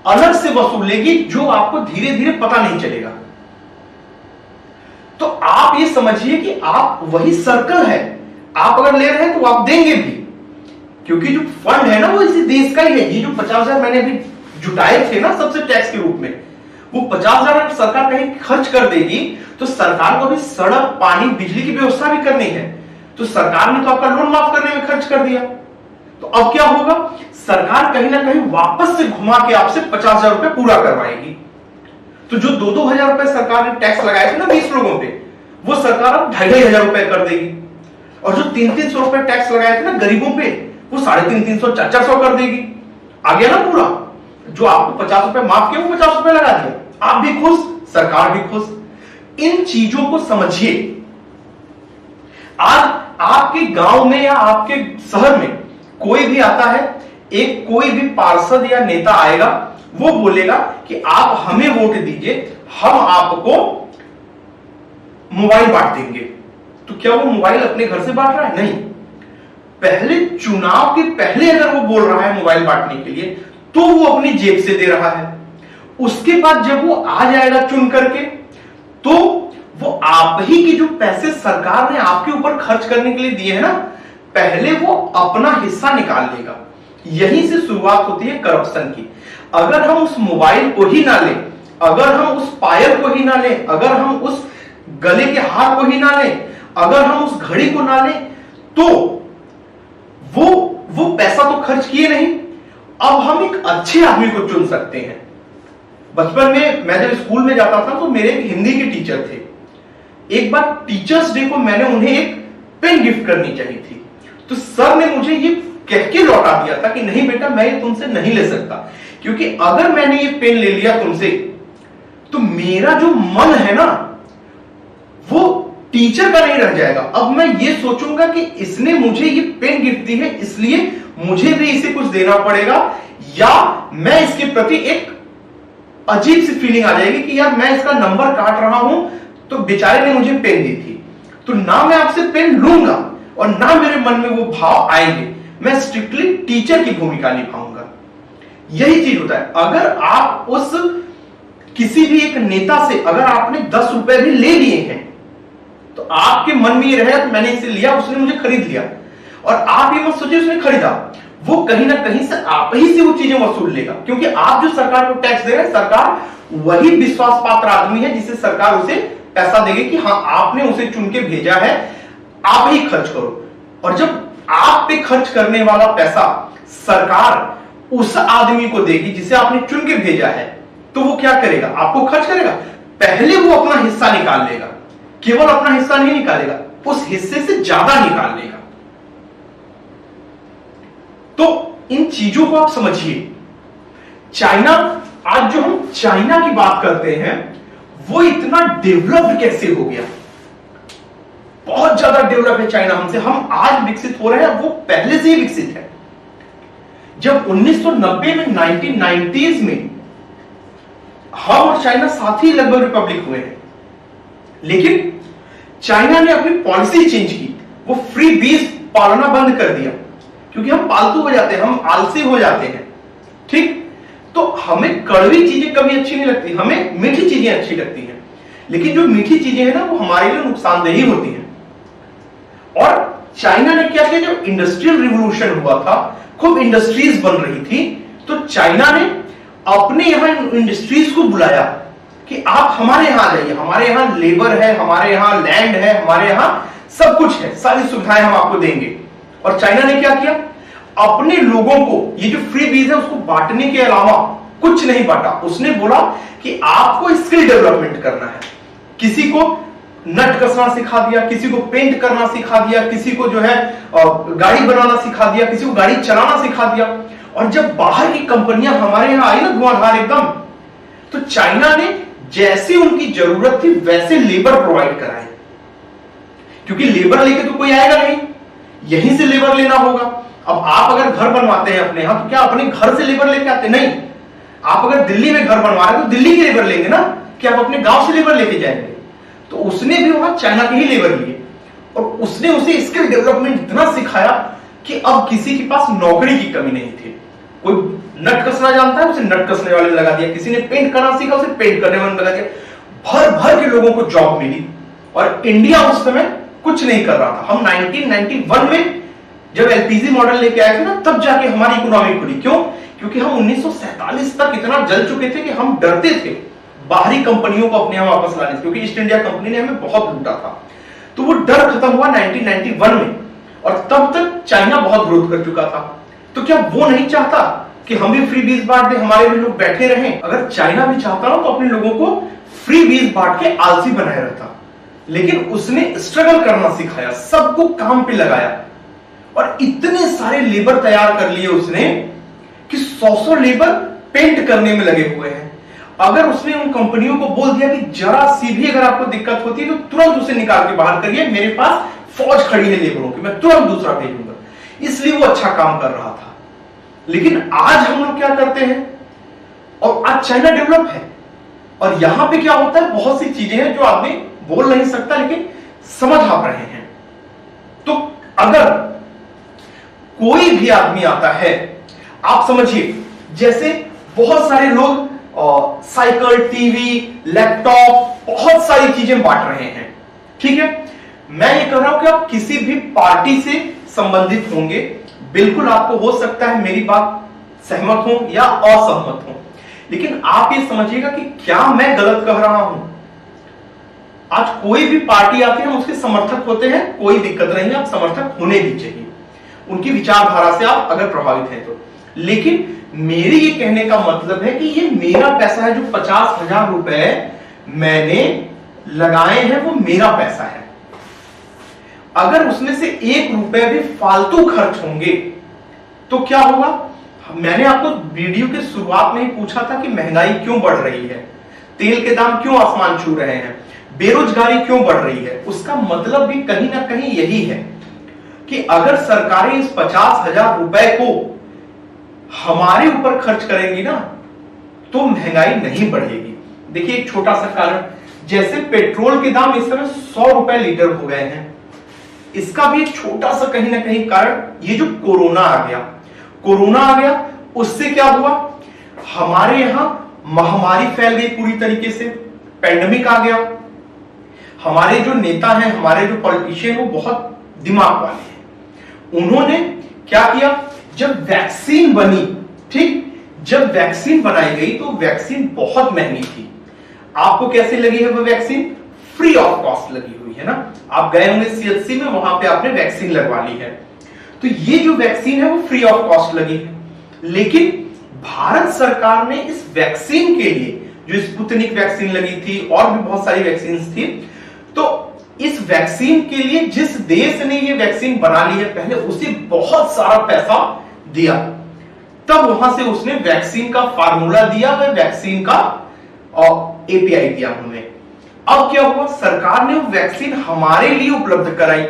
अलग से वसूलेगी, जो आपको धीरे धीरे पता नहीं चलेगा। तो आप ये समझिए कि आप वही सर्कल है, आप अगर ले रहे हैं तो आप देंगे भी, क्योंकि जो फंड है ना वो इसी देश का ही है। ये जो 50,000 मैंने अभी जुटाए थे ना सबसे टैक्स के रूप में, वो 50,000 सरकार कहीं खर्च कर देगी तो सरकार को भी सड़क, पानी, बिजली की व्यवस्था भी करनी है। तो सरकार ने तो आपका लोन माफ करने में खर्च कर दिया, तो अब क्या होगा? सरकार कहीं ना कहीं वापस से घुमा के आपसे 50,000 रुपए पूरा करवाएगी। तो जो 2-2 हजार रुपए सरकार ने टैक्स लगाए थे ना 20 लोगों पे, वो सरकार अब 2,500 रुपए कर देगी। और जो 300-300 रुपए टैक्स लगाए थे ना गरीबों पे, वो 350, 400 कर देगी। आ गया ना पूरा? जो आपको 50 रुपए माफ किया वो 50 रुपए लगा दिया, आप भी खुश, सरकार भी खुश। इन चीजों को समझिए। आज आपके गांव में या आपके शहर में कोई भी आता है, एक कोई भी पार्षद या नेता आएगा, वो बोलेगा कि आप हमें वोट दीजिए, हम आपको मोबाइल बांट देंगे। तो क्या वो मोबाइल अपने घर से बांट रहा है? नहीं। पहले चुनाव के पहले अगर वो बोल रहा है मोबाइल बांटने के लिए, तो वो अपनी जेब से दे रहा है। उसके बाद जब वो आ जाएगा चुन करके, तो वो आप ही के जो पैसे सरकार ने आपके ऊपर खर्च करने के लिए दिए हैं ना, पहले वो अपना हिस्सा निकाल लेगा। यहीं से शुरुआत होती है करप्शन की। अगर हम उस मोबाइल को ही ना लें, अगर हम उस पायल को ही ना लें, अगर हम उस गले के हार को ही ना लें, अगर हम उस घड़ी को ना लें, तो वो पैसा तो खर्च किए नहीं। अब हम एक अच्छे आदमी को चुन सकते हैं। बचपन में मैं जब स्कूल में जाता था तो मेरे एक हिंदी के टीचर थे। एक बार टीचर्स डे को मैंने उन्हें एक पेन गिफ्ट करनी चाहिए थी, तो सर ने मुझे ये कह के लौटा दिया था कि नहीं बेटा, मैं ये तुमसे नहीं ले सकता, क्योंकि अगर मैंने ये पेन ले लिया तुमसे तो मेरा जो मन है ना वो टीचर का नहीं रह जाएगा। अब मैं ये सोचूंगा कि इसने मुझे ये पेन गिफ्ट दी है, इसलिए मुझे भी इसे कुछ देना पड़ेगा, या मैं इसके प्रति एक अजीब सी फीलिंग आ जाएगी कि यार मैं इसका नंबर काट रहा हूं, तो बेचारे ने मुझे पेन दी थी, तो ना मैं आपसे पेन लूंगा और ना मेरे मन में वो भाव आएंगे। मैं स्ट्रिक्टली टीचर की भूमिका निभाऊंगा। यही चीज होता है। अगर आप उस किसी भी एक नेता से अगर आपने 10 रुपए भी ले लिए हैं, तो आपके मन में ये रहेगा कि मैंने इसे लिया, उसने मुझे खरीद लिया, और आप ये मत सोचिए उसने खरीदा, वो कहीं ना कहीं से आप ही से वो चीजें वसूल लेगा, क्योंकि आप जो सरकार को टैक्स दे रहे हैं, सरकार वही विश्वास पात्र आदमी है जिसे सरकार उसे पैसा देगी कि हाँ आपने उसे चुन के भेजा है, आप ही खर्च करो। और जब आप पे खर्च करने वाला पैसा सरकार उस आदमी को देगी जिसे आपने चुन के भेजा है, तो वो क्या करेगा, आपको खर्च करेगा, पहले वो अपना हिस्सा निकाल लेगा, केवल अपना हिस्सा नहीं निकालेगा, उस हिस्से से ज्यादा निकाल लेगा। तो इन चीजों को आप समझिए। चाइना, आज जो हम चाइना की बात करते हैं, वो इतना डेवलप्ड कैसे हो गया, बहुत ज्यादा डेवलप है चाइना हमसे। हम आज विकसित हो रहे हैं, वो पहले से ही विकसित है। जब 1990 में 1990s में हम और चाइना साथ ही लगभग रिपब्लिक हुए हैं, लेकिन चाइना ने अपनी पॉलिसी चेंज की, वो फ्री बीज पालना बंद कर दिया, क्योंकि हम पालतू हो जाते हैं, हम आलसी हो जाते हैं, ठीक। तो हमें कड़वी चीजें कभी अच्छी नहीं लगती, हमें मीठी चीजें अच्छी लगती हैं, लेकिन जो मीठी चीजें हैं ना, वो हमारे लिए नुकसानदेही होती हैं। और चाइना ने क्या किया, जब इंडस्ट्रियल रिवॉल्यूशन हुआ था, खूब इंडस्ट्रीज बन रही थी, तो चाइना ने अपने यहां इंडस्ट्रीज को बुलाया कि आप हमारे यहां आ जाइए, हमारे यहां लेबर है, हमारे यहां लैंड है, हमारे यहां सब कुछ है, सारी सुविधाएं हम आपको देंगे। और चाइना ने क्या किया, अपने लोगों को ये जो फ्री बीज है उसको बांटने के अलावा कुछ नहीं बांटा। उसने बोला कि आपको स्किल डेवलपमेंट करना है, किसी को नट कसना सिखा दिया, किसी को पेंट करना सिखा दिया, किसी को जो है गाड़ी बनाना सिखा दिया, किसी को गाड़ी चलाना सिखा दिया। और जब बाहर की कंपनियां हमारे यहां आई ना धुआंधार एकदम, तो चाइना ने जैसी उनकी जरूरत थी वैसे लेबर प्रोवाइड कराए, क्योंकि लेबर लेके तो कोई आएगा नहीं, यहीं से लेबर लेना होगा। अब आप अगर घर बनवाते हैं अपने यहां, तो क्या अपने घर से लेबर लेके आते? नहीं। आप अगर दिल्ली में घर बनवा रहे हैं तो दिल्ली की लेबर लेंगे ना, कि आप अपने गांव से लेबर लेके जाएंगे। तो उसने भी वहां चाइना के ही लेबर लिए, और उसने उसे स्किल डेवलपमेंट इतना सिखाया कि अब किसी के पास नौकरी की कमी नहीं थी। कोई नट कसना जानता है, उसे नट कसने वाले लगा दिया, किसी ने पेंट करना सीखा, उसे पेंट करने वाले लगा दिया, भर भर के लोगों को जॉब मिली। और इंडिया उस समय कुछ नहीं कर रहा था। हम 1991 में जब एलपीजी मॉडल लेके आए थे ना, तब जाके हमारी इकोनॉमी खुली। क्यों? क्योंकि हम 1947 तक इतना जल चुके थे कि हम डरते थे बाहरी कंपनियों को अपने यहां वापस लाने से, क्योंकि ईस्ट इंडिया कंपनी ने हमें बहुत लूटा था। तो वो डर खत्म हुआ 1991 में, और तब तक चाइना बहुत ग्रोथ कर चुका था। तो क्या वो नहीं चाहता कि हम भी फ्री बीज बांट दें, हमारे भी लोग बैठे रहें? अगर चाइना भी चाहता ना, तो अपने लोगों को फ्री बीज बांट के आलसी बनाए रहता, लेकिन उसने स्ट्रगल करना सिखाया, सबको काम पे लगाया, और इतने सारे लेबर तैयार कर लिए उसने कि 100 लेबर पेंट करने में लगे हुए हैं। अगर उसने उन कंपनियों को बोल दिया कि जरा सी भी अगर आपको दिक्कत होती है तो तुरंत उसे निकाल के बाहर करिए, मेरे पास फौज खड़ी है लेबरों की, मैं तुरंत दूसरा भेजूंगा, इसलिए वो अच्छा काम कर रहा था। लेकिन आज हम लोग क्या करते हैं, और आज चाइना डेवलप है, और यहां पे क्या होता है, बहुत सी चीजें हैं जो आदमी बोल नहीं सकता, लेकिन समझ आ रहे हैं। तो अगर कोई भी आदमी आता है, आप समझिए, जैसे बहुत सारे लोग साइकिल, टीवी, लैपटॉप, बहुत सारी चीजें बांट रहे हैं, ठीक है। मैं ये कह रहा हूं कि आप किसी भी पार्टी से संबंधित होंगे, बिल्कुल आपको हो सकता है मेरी बात सहमत हो या असहमत हो, लेकिन आप ये समझिएगा कि क्या मैं गलत कह रहा हूं। आज कोई भी पार्टी आती है, हम उसके समर्थक होते हैं, कोई दिक्कत नहीं है, आप समर्थक होने भी चाहिए, उनकी विचारधारा से आप अगर प्रभावित हैं तो। लेकिन मेरे ये कहने का मतलब है कि ये मेरा पैसा है, जो 50,000 रुपए मैंने लगाए हैं, वो मेरा पैसा है। अगर उसमें से 1 रुपए भी फालतू खर्च होंगे तो क्या होगा? मैंने आपको वीडियो के शुरुआत में ही पूछा था कि महंगाई क्यों बढ़ रही है, तेल के दाम क्यों आसमान छू रहे हैं, बेरोजगारी क्यों बढ़ रही है। उसका मतलब भी कहीं ना कहीं यही है कि अगर सरकारें इस 50,000 रुपए को हमारे ऊपर खर्च करेंगी ना, तो महंगाई नहीं बढ़ेगी। देखिए एक छोटा सा कारण, जैसे पेट्रोल के दाम इस समय 100 रुपए लीटर हो गए हैं, इसका भी एक छोटा सा कहीं ना कहीं कारण ये जो कोरोना आ गया, उससे क्या हुआ, हमारे यहां महामारी फैल गई पूरी तरीके से, पैंडेमिक आ गया। हमारे जो नेता हैं, हमारे जो पॉलिटिशियन, वो बहुत दिमाग वाले हैं। उन्होंने क्या किया, जब वैक्सीन बनी, ठीक, जब वैक्सीन बनाई गई तो वैक्सीन बहुत महंगी थी। आपको कैसे लगी है वो वैक्सीन? फ्री ऑफ कॉस्ट लगी हुई है ना। आप गए होंगे सीएचसी में, वहां पे आपने वैक्सीन लगवा ली है। तो ये जो वैक्सीन है वो फ्री ऑफ कॉस्ट लगी है। लेकिन भारत सरकार ने इस वैक्सीन के लिए, जो स्पुतनिक वैक्सीन लगी थी और भी बहुत सारी वैक्सीन थी, तो इस वैक्सीन के लिए जिस देश ने ये वैक्सीन बना ली है पहले, उसे बहुत सारा पैसा दिया। तब वहां से उसने वैक्सीन का फार्मूला दिया, वह वैक्सीन का एपीआई दिया हमें। अब क्या हुआ, सरकार ने वो वैक्सीन हमारे लिए उपलब्ध कराई।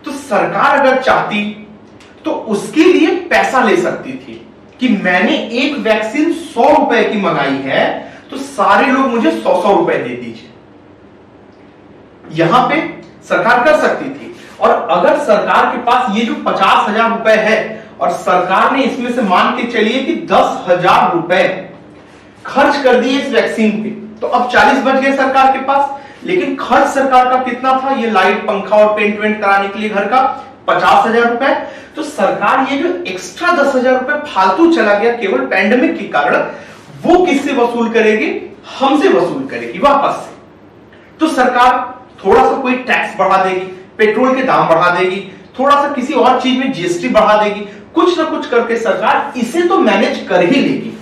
तो सरकार अगर चाहती तो उसके लिए पैसा ले सकती थी कि मैंने एक वैक्सीन 100 रुपए की मंगाई है, तो सारे लोग मुझे 100-100 रुपए दे दीजिए। यहां पे सरकार कर सकती थी। और अगर सरकार के पास ये जो 50,000 रुपए है और सरकार ने इसमें से मान के चलिए कि 10,000 रुपए खर्च कर दिए इस वैक्सीन पे, तो अब 40 बच गए सरकार के पास। लेकिन खर्च सरकार का कितना था, ये लाइट पंखा और पेंट वेंट कराने के लिए घर का 50,000 रुपए। तो सरकार ये जो एक्स्ट्रा 10,000 रुपए फालतू चला गया केवल पैंडेमिक के कारण, वो किससे वसूल करेगी? हमसे वसूल करेगी वापस से। तो सरकार थोड़ा सा कोई टैक्स बढ़ा देगी, पेट्रोल के दाम बढ़ा देगी, थोड़ा सा किसी और चीज में जीएसटी बढ़ा देगी, कुछ ना कुछ करके सरकार इसे तो मैनेज कर ही लेगी,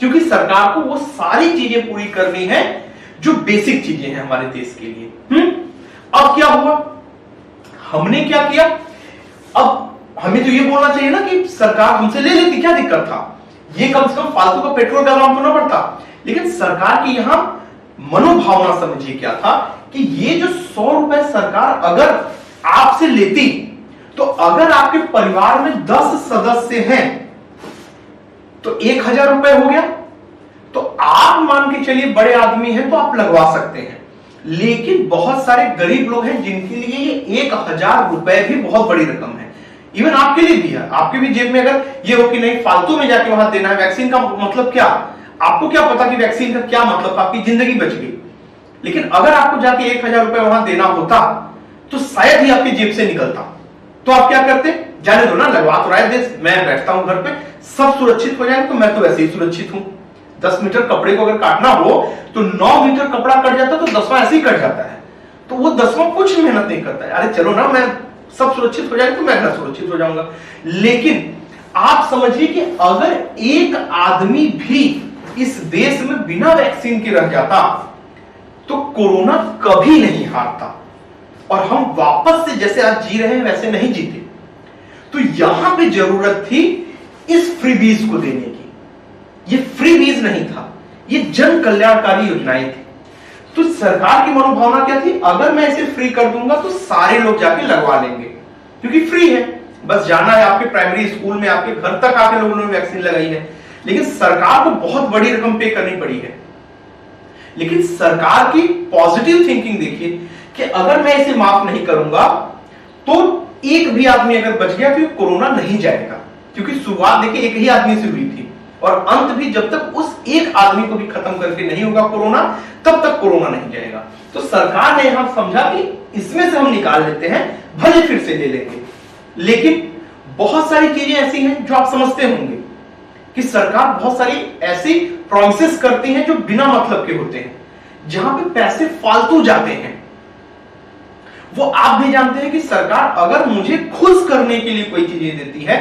क्योंकि सरकार को वो सारी चीजें पूरी करनी है जो बेसिक चीजें हैं हमारे देश के लिए। अब क्या हुआ, हमने क्या किया? अब हमें तो ये बोलना चाहिए ना कि सरकार हमसे ले लेती, क्या दिक्कत था, ये कम से कम फालतू का पेट्रोल का दाम तो ना बढ़ता। लेकिन सरकार की यहां मनोभावना समझिए क्या था कि ये जो 100 रुपए सरकार अगर आपसे लेती, तो अगर आपके परिवार में 10 सदस्य हैं तो 1,000 रुपए हो गया। तो आप मान के चलिए बड़े आदमी हैं तो आप लगवा सकते हैं, लेकिन बहुत सारे गरीब लोग हैं जिनके लिए ये 1,000 रुपए भी बहुत बड़ी रकम है। इवन आपके लिए भी है, आपके भी जेब में अगर ये हो कि नहीं फालतू में जाके वहां देना है, वैक्सीन का मतलब क्या, आपको क्या पता कि वैक्सीन का क्या मतलब, आपकी जिंदगी बच गई। लेकिन अगर आपको जाके 1,000 रुपए वहां देना होता तो शायद ही आपकी जेब से निकलता। तो आप क्या करते, जाने दो ना, लगवा तो रहा है देश, मैं बैठता हूं घर पे, सब सुरक्षित हो जाएंगे, तो मैं तो वैसे ही सुरक्षित हूं। 10 मीटर कपड़े को अगर काटना हो तो 9 मीटर कपड़ा कट जाता तो 10वां ऐसे ही कट जाता है। तो वो 10वां कुछ मेहनत नहीं करता है, अरे चलो ना, मैं सब सुरक्षित हो जाएंगे तो मैं घर सुरक्षित हो जाऊंगा। लेकिन आप समझिए कि अगर एक आदमी भी इस देश में बिना वैक्सीन के रह जाता तो कोरोना कभी नहीं हारता और हम वापस से जैसे आज जी रहे हैं वैसे नहीं जीते। तो यहां पे जरूरत थी इस फ्रीबीज को देने की। ये फ्रीबीज नहीं था, ये जन कल्याणकारी योजनाएं थी। तो सरकार की मनोभावना क्या थी, अगर मैं इसे फ्री कर दूंगा तो सारे लोग जाके लगवा लेंगे, क्योंकि फ्री है, बस जाना है आपके प्राइमरी स्कूल में, आपके घर तक आके लोगों ने वैक्सीन लगाई है। लेकिन सरकार को बहुत बड़ी रकम पे करनी पड़ी है। लेकिन सरकार की पॉजिटिव थिंकिंग देखिए कि अगर मैं इसे माफ नहीं करूंगा तो एक भी आदमी अगर बच गया तो कोरोना नहीं जाएगा, क्योंकि शुरुआत देखिए एक ही आदमी से हुई थी और अंत भी जब तक उस एक आदमी को भी खत्म करके नहीं होगा कोरोना, तब तक कोरोना नहीं जाएगा। तो सरकार ने यहां समझा कि इसमें से हम निकाल लेते हैं, भले फिर से ले लेंगे। लेकिन बहुत सारी चीजें ऐसी हैं जो आप समझते होंगे कि सरकार बहुत सारी ऐसी प्रॉमिसेस करती है जो बिना मतलब के होते हैं, जहां पे पैसे फालतू जाते हैं। वो आप भी जानते हैं कि सरकार अगर मुझे खुश करने के लिए कोई चीजें देती है,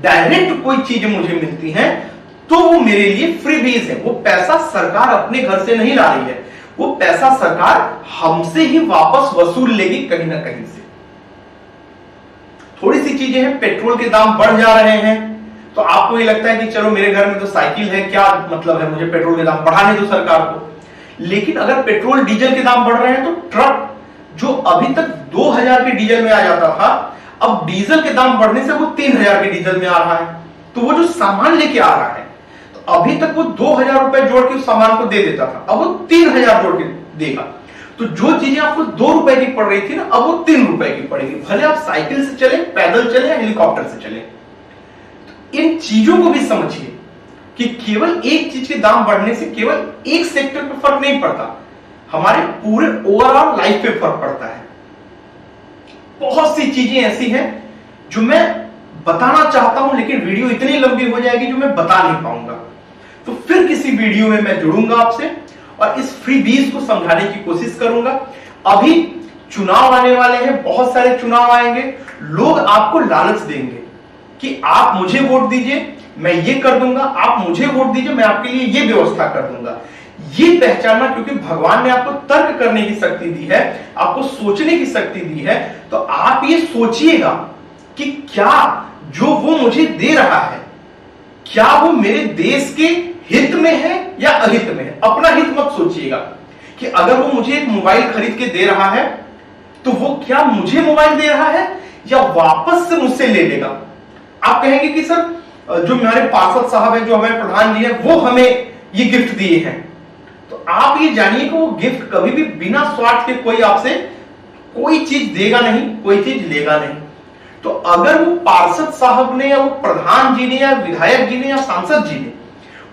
डायरेक्ट कोई चीजें मुझे मिलती हैं, तो वो मेरे लिए फ्रीबीज है। वो पैसा सरकार अपने घर से नहीं ला रही है, वो पैसा सरकार हमसे ही वापस वसूल लेगी कहीं ना कहीं से। थोड़ी सी चीजें हैं, पेट्रोल के दाम बढ़ जा रहे हैं तो आपको ये लगता है कि चलो मेरे घर में तो साइकिल है, क्या मतलब है, मुझे पेट्रोल के दाम बढ़ाने दो सरकार को। लेकिन अगर पेट्रोल डीजल के दाम बढ़ रहे हैं तो ट्रक जो अभी तक 2,000 के डीजल में आ जाता था, अब डीजल के दाम बढ़ने से वो 3,000 के डीजल में आ रहा है। तो वो जो सामान लेके आ रहा है, तो अभी तक वो 2,000 रुपए जोड़ के उस सामान को दे देता था, अब वो 3,000 जोड़ के देगा। तो जो चीजें आपको 2 रुपए की पड़ रही थी ना, अब वो 3 रुपए की पड़ेगी, भले आप साइकिल से चले, पैदल चले या हेलीकॉप्टर से चले। इन चीजों को भी समझिए कि केवल एक चीज के दाम बढ़ने से केवल एक सेक्टर पे फर्क नहीं पड़ता, हमारे पूरे ओवरऑल लाइफ पे फर्क पड़ता है। बहुत सी चीजें ऐसी हैं जो मैं बताना चाहता हूं, लेकिन वीडियो इतनी लंबी हो जाएगी जो मैं बता नहीं पाऊंगा। तो फिर किसी वीडियो में मैं जुड़ूंगा आपसे और इस फ्रीबीज को समझाने की कोशिश करूंगा। अभी चुनाव आने वाले हैं, बहुत सारे चुनाव आएंगे, लोग आपको लालच देंगे कि आप मुझे वोट दीजिए, मैं ये कर दूंगा, आप मुझे वोट दीजिए, मैं आपके लिए ये व्यवस्था कर दूंगा। ये पहचानना, क्योंकि भगवान ने आपको तर्क करने की शक्ति दी है, आपको सोचने की शक्ति दी है, तो आप ये सोचिएगा कि क्या जो वो मुझे दे रहा है, क्या वो मेरे देश के हित में है या अहित में है। अपना हित मत सोचिएगा कि अगर वो मुझे एक मोबाइल खरीद के दे रहा है तो वो क्या मुझे मोबाइल दे रहा है या वापस से मुझसे ले लेगा। आप कहेंगे कि सर जो हमारे पार्षद साहब हैं, जो हमारे प्रधान जी हैं, वो हमें ये गिफ्ट दिए हैं, तो आप ये जानिए कि वो गिफ्ट कभी भी बिना स्वार्थ के कोई आपसे कोई चीज देगा नहीं, कोई चीज लेगा नहीं। तो अगर वो पार्षद साहब ने या वो प्रधान जी ने या विधायक जी ने या सांसद जी ने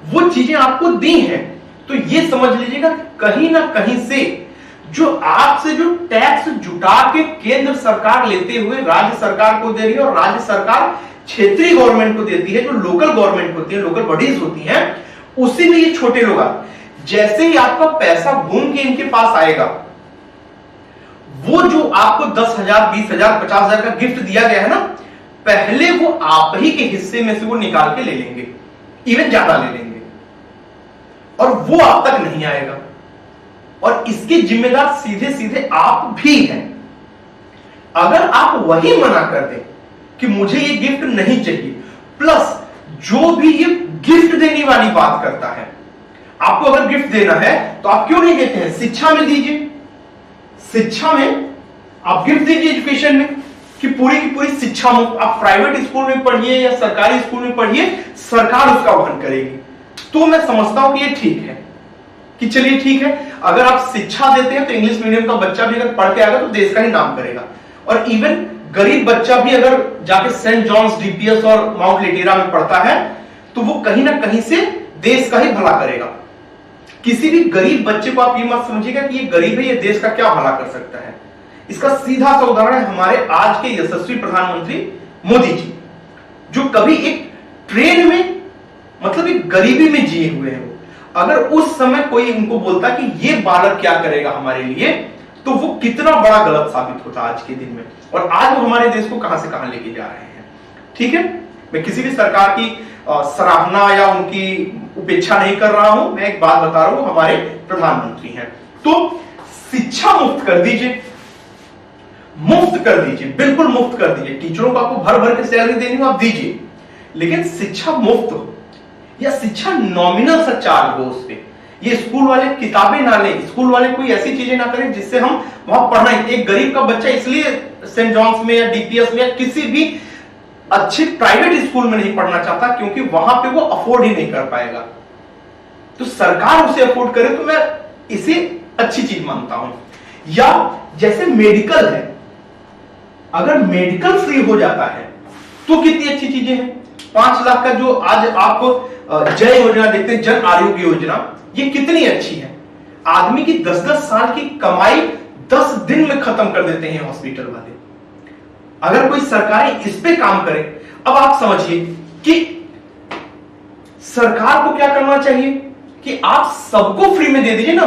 वो चीजें आपको दी हैं, तो ये समझ लीजिएगा कहीं ना कहीं से जो आपसे जो टैक्स जुटा के केंद्र सरकार लेते हुए राज्य सरकार को दे रही है और राज्य सरकार क्षेत्रीय गवर्नमेंट को देती है, जो लोकल गवर्नमेंट होती है, लोकल बॉडीज होती हैं, उसी में ये छोटे लोग आते। जैसे ही आपका पैसा घूम के इनके पास आएगा, वो जो आपको 10,000, 20,000, 50,000 का गिफ्ट दिया गया है ना, पहले वो आप ही के हिस्से में से वो निकाल के ले लेंगे, इवन ज्यादा ले लेंगे, और वो आप तक नहीं आएगा। और इसके जिम्मेदार सीधे सीधे आप भी हैं। अगर आप वही मना कर दें कि मुझे ये गिफ्ट नहीं चाहिए, प्लस जो भी ये गिफ्ट देने वाली बात करता है, आपको अगर गिफ्ट देना है तो आप क्यों नहीं देते हैं, शिक्षा में दीजिए। शिक्षा में आप गिफ्ट दीजिए, एजुकेशन में, कि पूरी की पूरी शिक्षा मुफ्त। आप प्राइवेट स्कूल में पढ़िए या सरकारी स्कूल में पढ़िए, सरकार उसका वहन करेगी। तो मैं समझता हूं कि ये ठीक है, कि चलिए ठीक है, अगर आप शिक्षा देते हैं तो इंग्लिश मीडियम का बच्चा भी अगर पढ़ के आएगा तो देश का ही नाम करेगा। और इवन गरीब बच्चा भी अगर जाके सेंट जॉन्स, डीपीएस और माउंट लिटेरा में पढ़ता है तो वो कहीं ना कहीं से देश का ही भला करेगा। किसी भी गरीब बच्चे को आप ये मत समझिएगा कि ये गरीब है, ये देश का क्या भला कर सकता है। इसका सीधा सा उदाहरण है हमारे आज के यशस्वी प्रधानमंत्री मोदी जी, जो कभी एक ट्रेन में, मतलब एक गरीबी में जिए हुए हैं। अगर उस समय कोई उनको बोलता कि ये बालक क्या करेगा हमारे लिए, तो वो कितना बड़ा गलत साबित होता आज के दिन में। और आज वो हमारे देश को कहां से कहां लेके जा रहे हैं। ठीक है, मैं किसी भी सरकार की सराहना या उनकी उपेक्षा नहीं कर रहा हूं, मैं एक बात बता रहा हूं, हमारे प्रधानमंत्री हैं। तो शिक्षा मुफ्त कर दीजिए, मुफ्त कर दीजिए, बिल्कुल मुफ्त कर दीजिए। टीचरों को आपको भर भर के सैलरी देनी हो आप दीजिए, लेकिन शिक्षा मुफ्त हो या शिक्षा नॉमिनल सा चार्ज हो उस पे। ये स्कूल वाले किताबें ना लें, स्कूल वाले कोई ऐसी चीजें ना करें जिससे हम वहां पढ़ना। एक गरीब का बच्चा इसलिए सेंट जॉन्स में या डीपीएस में या किसी भी अच्छे प्राइवेट स्कूल में नहीं पढ़ना चाहता, क्योंकि वहां पे वो अफोर्ड ही नहीं कर पाएगा। तो सरकार उसे अफोर्ड करे तो मैं इसे अच्छी चीज मानता हूं। या जैसे मेडिकल है, अगर मेडिकल फ्री हो जाता है तो कितनी अच्छी चीजें हैं। 5 लाख का जो आज आप जय योजना देखते हैं, जन आरोग्य योजना, ये कितनी अच्छी है। आदमी की 10-10 साल की कमाई 10 दिन में खत्म कर देते हैं हॉस्पिटल वाले। अगर कोई सरकारी इस पे काम करे, अब आप समझिए कि सरकार को क्या करना चाहिए कि आप सबको फ्री में दे दीजिए ना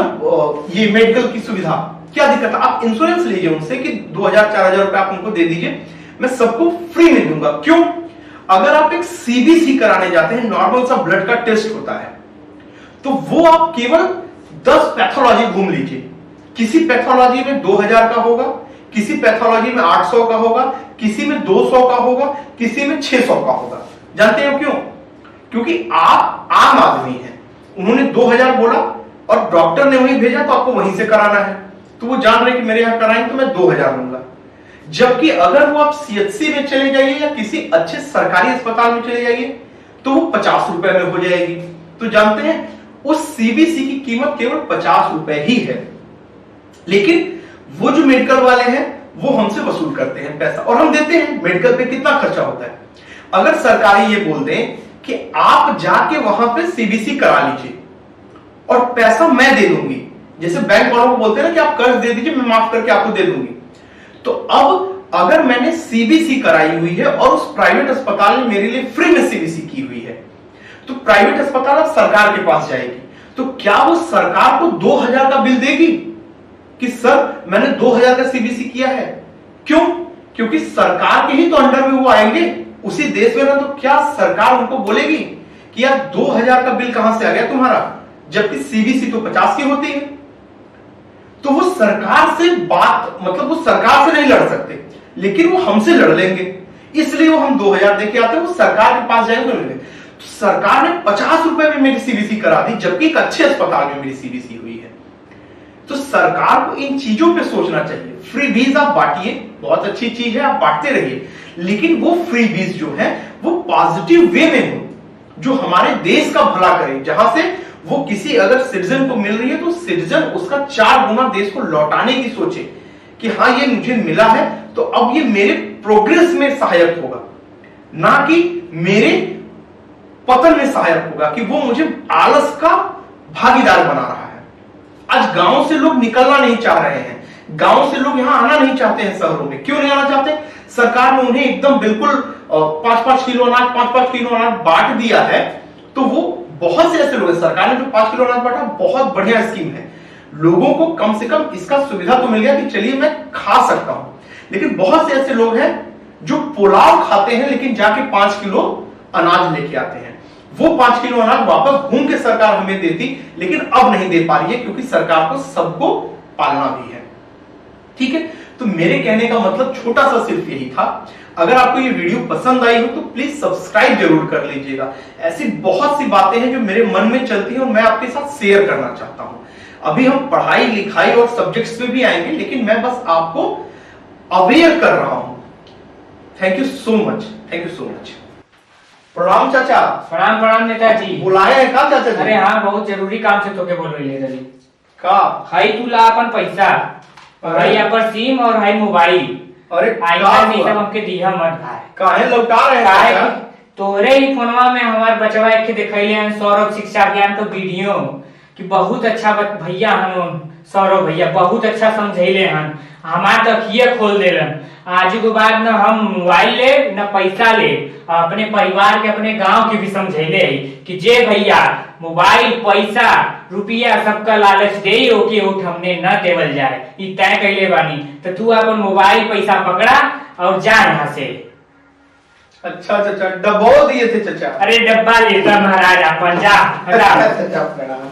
ये मेडिकल की सुविधा। क्या दिक्कत है, आप इंश्योरेंस लीजिए उनसे कि 2,000-4,000 रुपए आप उनको दे दीजिए, मैं सबको फ्री में दूंगा। क्यों? अगर आप एक सीबीसी कराने जाते हैं, नॉर्मल सा ब्लड का टेस्ट होता है, तो वो आप केवल 10 पैथोलॉजी घूम लीजिए। किसी पैथोलॉजी में 2,000 का होगा, किसी पैथोलॉजी में 800 का होगा, किसी में 200 का होगा, किसी में 600 का होगा। जानते हो क्यों? क्योंकि आप आम आदमी हैं। उन्होंने 2,000 बोला और डॉक्टर ने वहीं भेजा तो आपको वहीं से कराना है, तो वो जान रहे कि मेरे यहां कराएंगे तो मैं 2,000 लूंगा। जबकि अगर वो आप सीएचसी में चले जाइए या किसी अच्छे सरकारी अस्पताल में चले जाइए तो वो 50 रुपए में हो जाएगी। तो जानते हैं उस सीबीसी की कीमत केवल 50 रुपए ही है, लेकिन वो जो मेडिकल वाले हैं वो हमसे वसूल करते हैं पैसा और हम देते हैं। मेडिकल पे कितना खर्चा होता है। अगर सरकारी ये बोल दें कि आप जाके वहां पे सीबीसी करा लीजिए और पैसा मैं दे दूंगी, जैसे बैंक वालों को बोलते हैं ना कि आप कर्ज दे दीजिए मैं माफ करके आपको दे दूंगी, तो अब अगर मैंने सीबीसी कराई हुई है और उस प्राइवेट अस्पताल ने मेरे लिए फ्री में सीबीसी की हुई है, तो प्राइवेट अस्पताल अब सरकार के पास जाएगी, तो क्या वो सरकार को 2000 का बिल देगी कि सर मैंने 2000 का सीबीसी किया है? क्यों? क्योंकि सरकार के ही तो अंडर में वो आएंगे उसी देश में ना, तो क्या सरकार उनको बोलेगी कि यार 2000 का बिल कहां से आ गया तुम्हारा, जबकि सीबीसी तो 50 की होती है? तो वो सरकार से बात, मतलब वो सरकार से नहीं लड़ सकते, लेकिन वो हमसे लड़ लेंगे, इसलिए वो हम 2000 देके आते हैं, वो सरकार के पास जाएंगे तो सरकार ने 50 रुपए में मेरी सीबीसी करा दी, जबकि एक अच्छे अस्पताल में मेरी सीबीसी हुई है। तो सरकार को इन चीजों पे सोचना चाहिए। फ्री बीज आप बांटिए, बहुत अच्छी चीज है, आप बांटते रहिए, लेकिन वो फ्री बीज जो है वो पॉजिटिव वे में हो, जो हमारे देश का भला करे, जहां से वो किसी अगर सिटीजन को मिल रही है तो सिटीजन उसका 4 गुना देश को लौटाने की सोचे कि हाँ ये मुझे मिला है तो अब ये मेरे प्रोग्रेस में सहायक होगा, ना कि मेरे पतन में सहायक होगा, कि वो मुझे आलस का भागीदार बना रहा है। आज गांव से लोग निकलना नहीं चाह रहे हैं, गांव से लोग यहां आना नहीं चाहते हैं शहरों में। क्यों नहीं आना चाहते? सरकार ने उन्हें एकदम बिल्कुल 5-5 किलो अनाज 5-5 किलो अनाज बांट दिया है, तो वो बहुत से ऐसे लोग हैं, सरकार ने जो 5 किलो अनाज बांटा बहुत बढ़िया स्कीम है, लोगों को कम से कम इसका सुविधा तो मिल गया कि चलिए मैं खा सकता हूं। लेकिन बहुत से ऐसे लोग हैं जो पुलाव खाते हैं लेकिन जाके 5 किलो अनाज लेके आते हैं, वो 5 किलो अनाज वापस घूम के सरकार हमें देती, लेकिन अब नहीं दे पा रही है क्योंकि सरकार को सबको पालना भी है। ठीक है, तो मेरे कहने का मतलब छोटा सा सिर्फ यही था। अगर आपको ये वीडियो पसंद आई हो तो प्लीज सब्सक्राइब जरूर कर लीजिएगा। ऐसी बहुत सी बातें हैं जो मेरे मन में चलती हैं और मैं आपके साथ शेयर करना चाहता हूं। अभी हम पढ़ाई लिखाई और सब्जेक्ट्स पे भी आएंगे, लेकिन मैं बस आपको अवेयर कर रहा हूं। Thank you so much, thank you so much. प्रणाम चाचा। प्रणाम प्रणाम नेताजी। बुलाया है का चाचा जी? अरे हाँ, बहुत जरूरी काम से तोके बोल रही है का? हाई तू ला अपन पैसा, और हाई अपन सिम और हाई मोबाइल। अरे आई नहीं सब हमके दिया मत भाई। काहे लौटा रहे हैं? तोरे ही फोनवा में हमार बचवा के दिखैले हैं सौरभ शिक्षा अभियान तो वीडियो कि बहुत अच्छा भैया हम सौरभ भैया बहुत अच्छा समझैले हन, हमार तो अखिए खोल देलन। आज के बाद न हम मोबाइल ले न पैसा ले, अपने परिवार के अपने गांव के भी समझैले कि जे भैया मोबाइल पैसा रुपया सबका लालच दे ओके उठ हमने न देवल जाए, ई तय कैले बानी। तो तू अपन मोबाइल पैसा पकड़ा और जा यहाँ से। अच्छा चाचा, डब्बो दिए थे चाचा? अरे डब्बा लेता महाराज अपन जा। अच्छा, प्रणाम।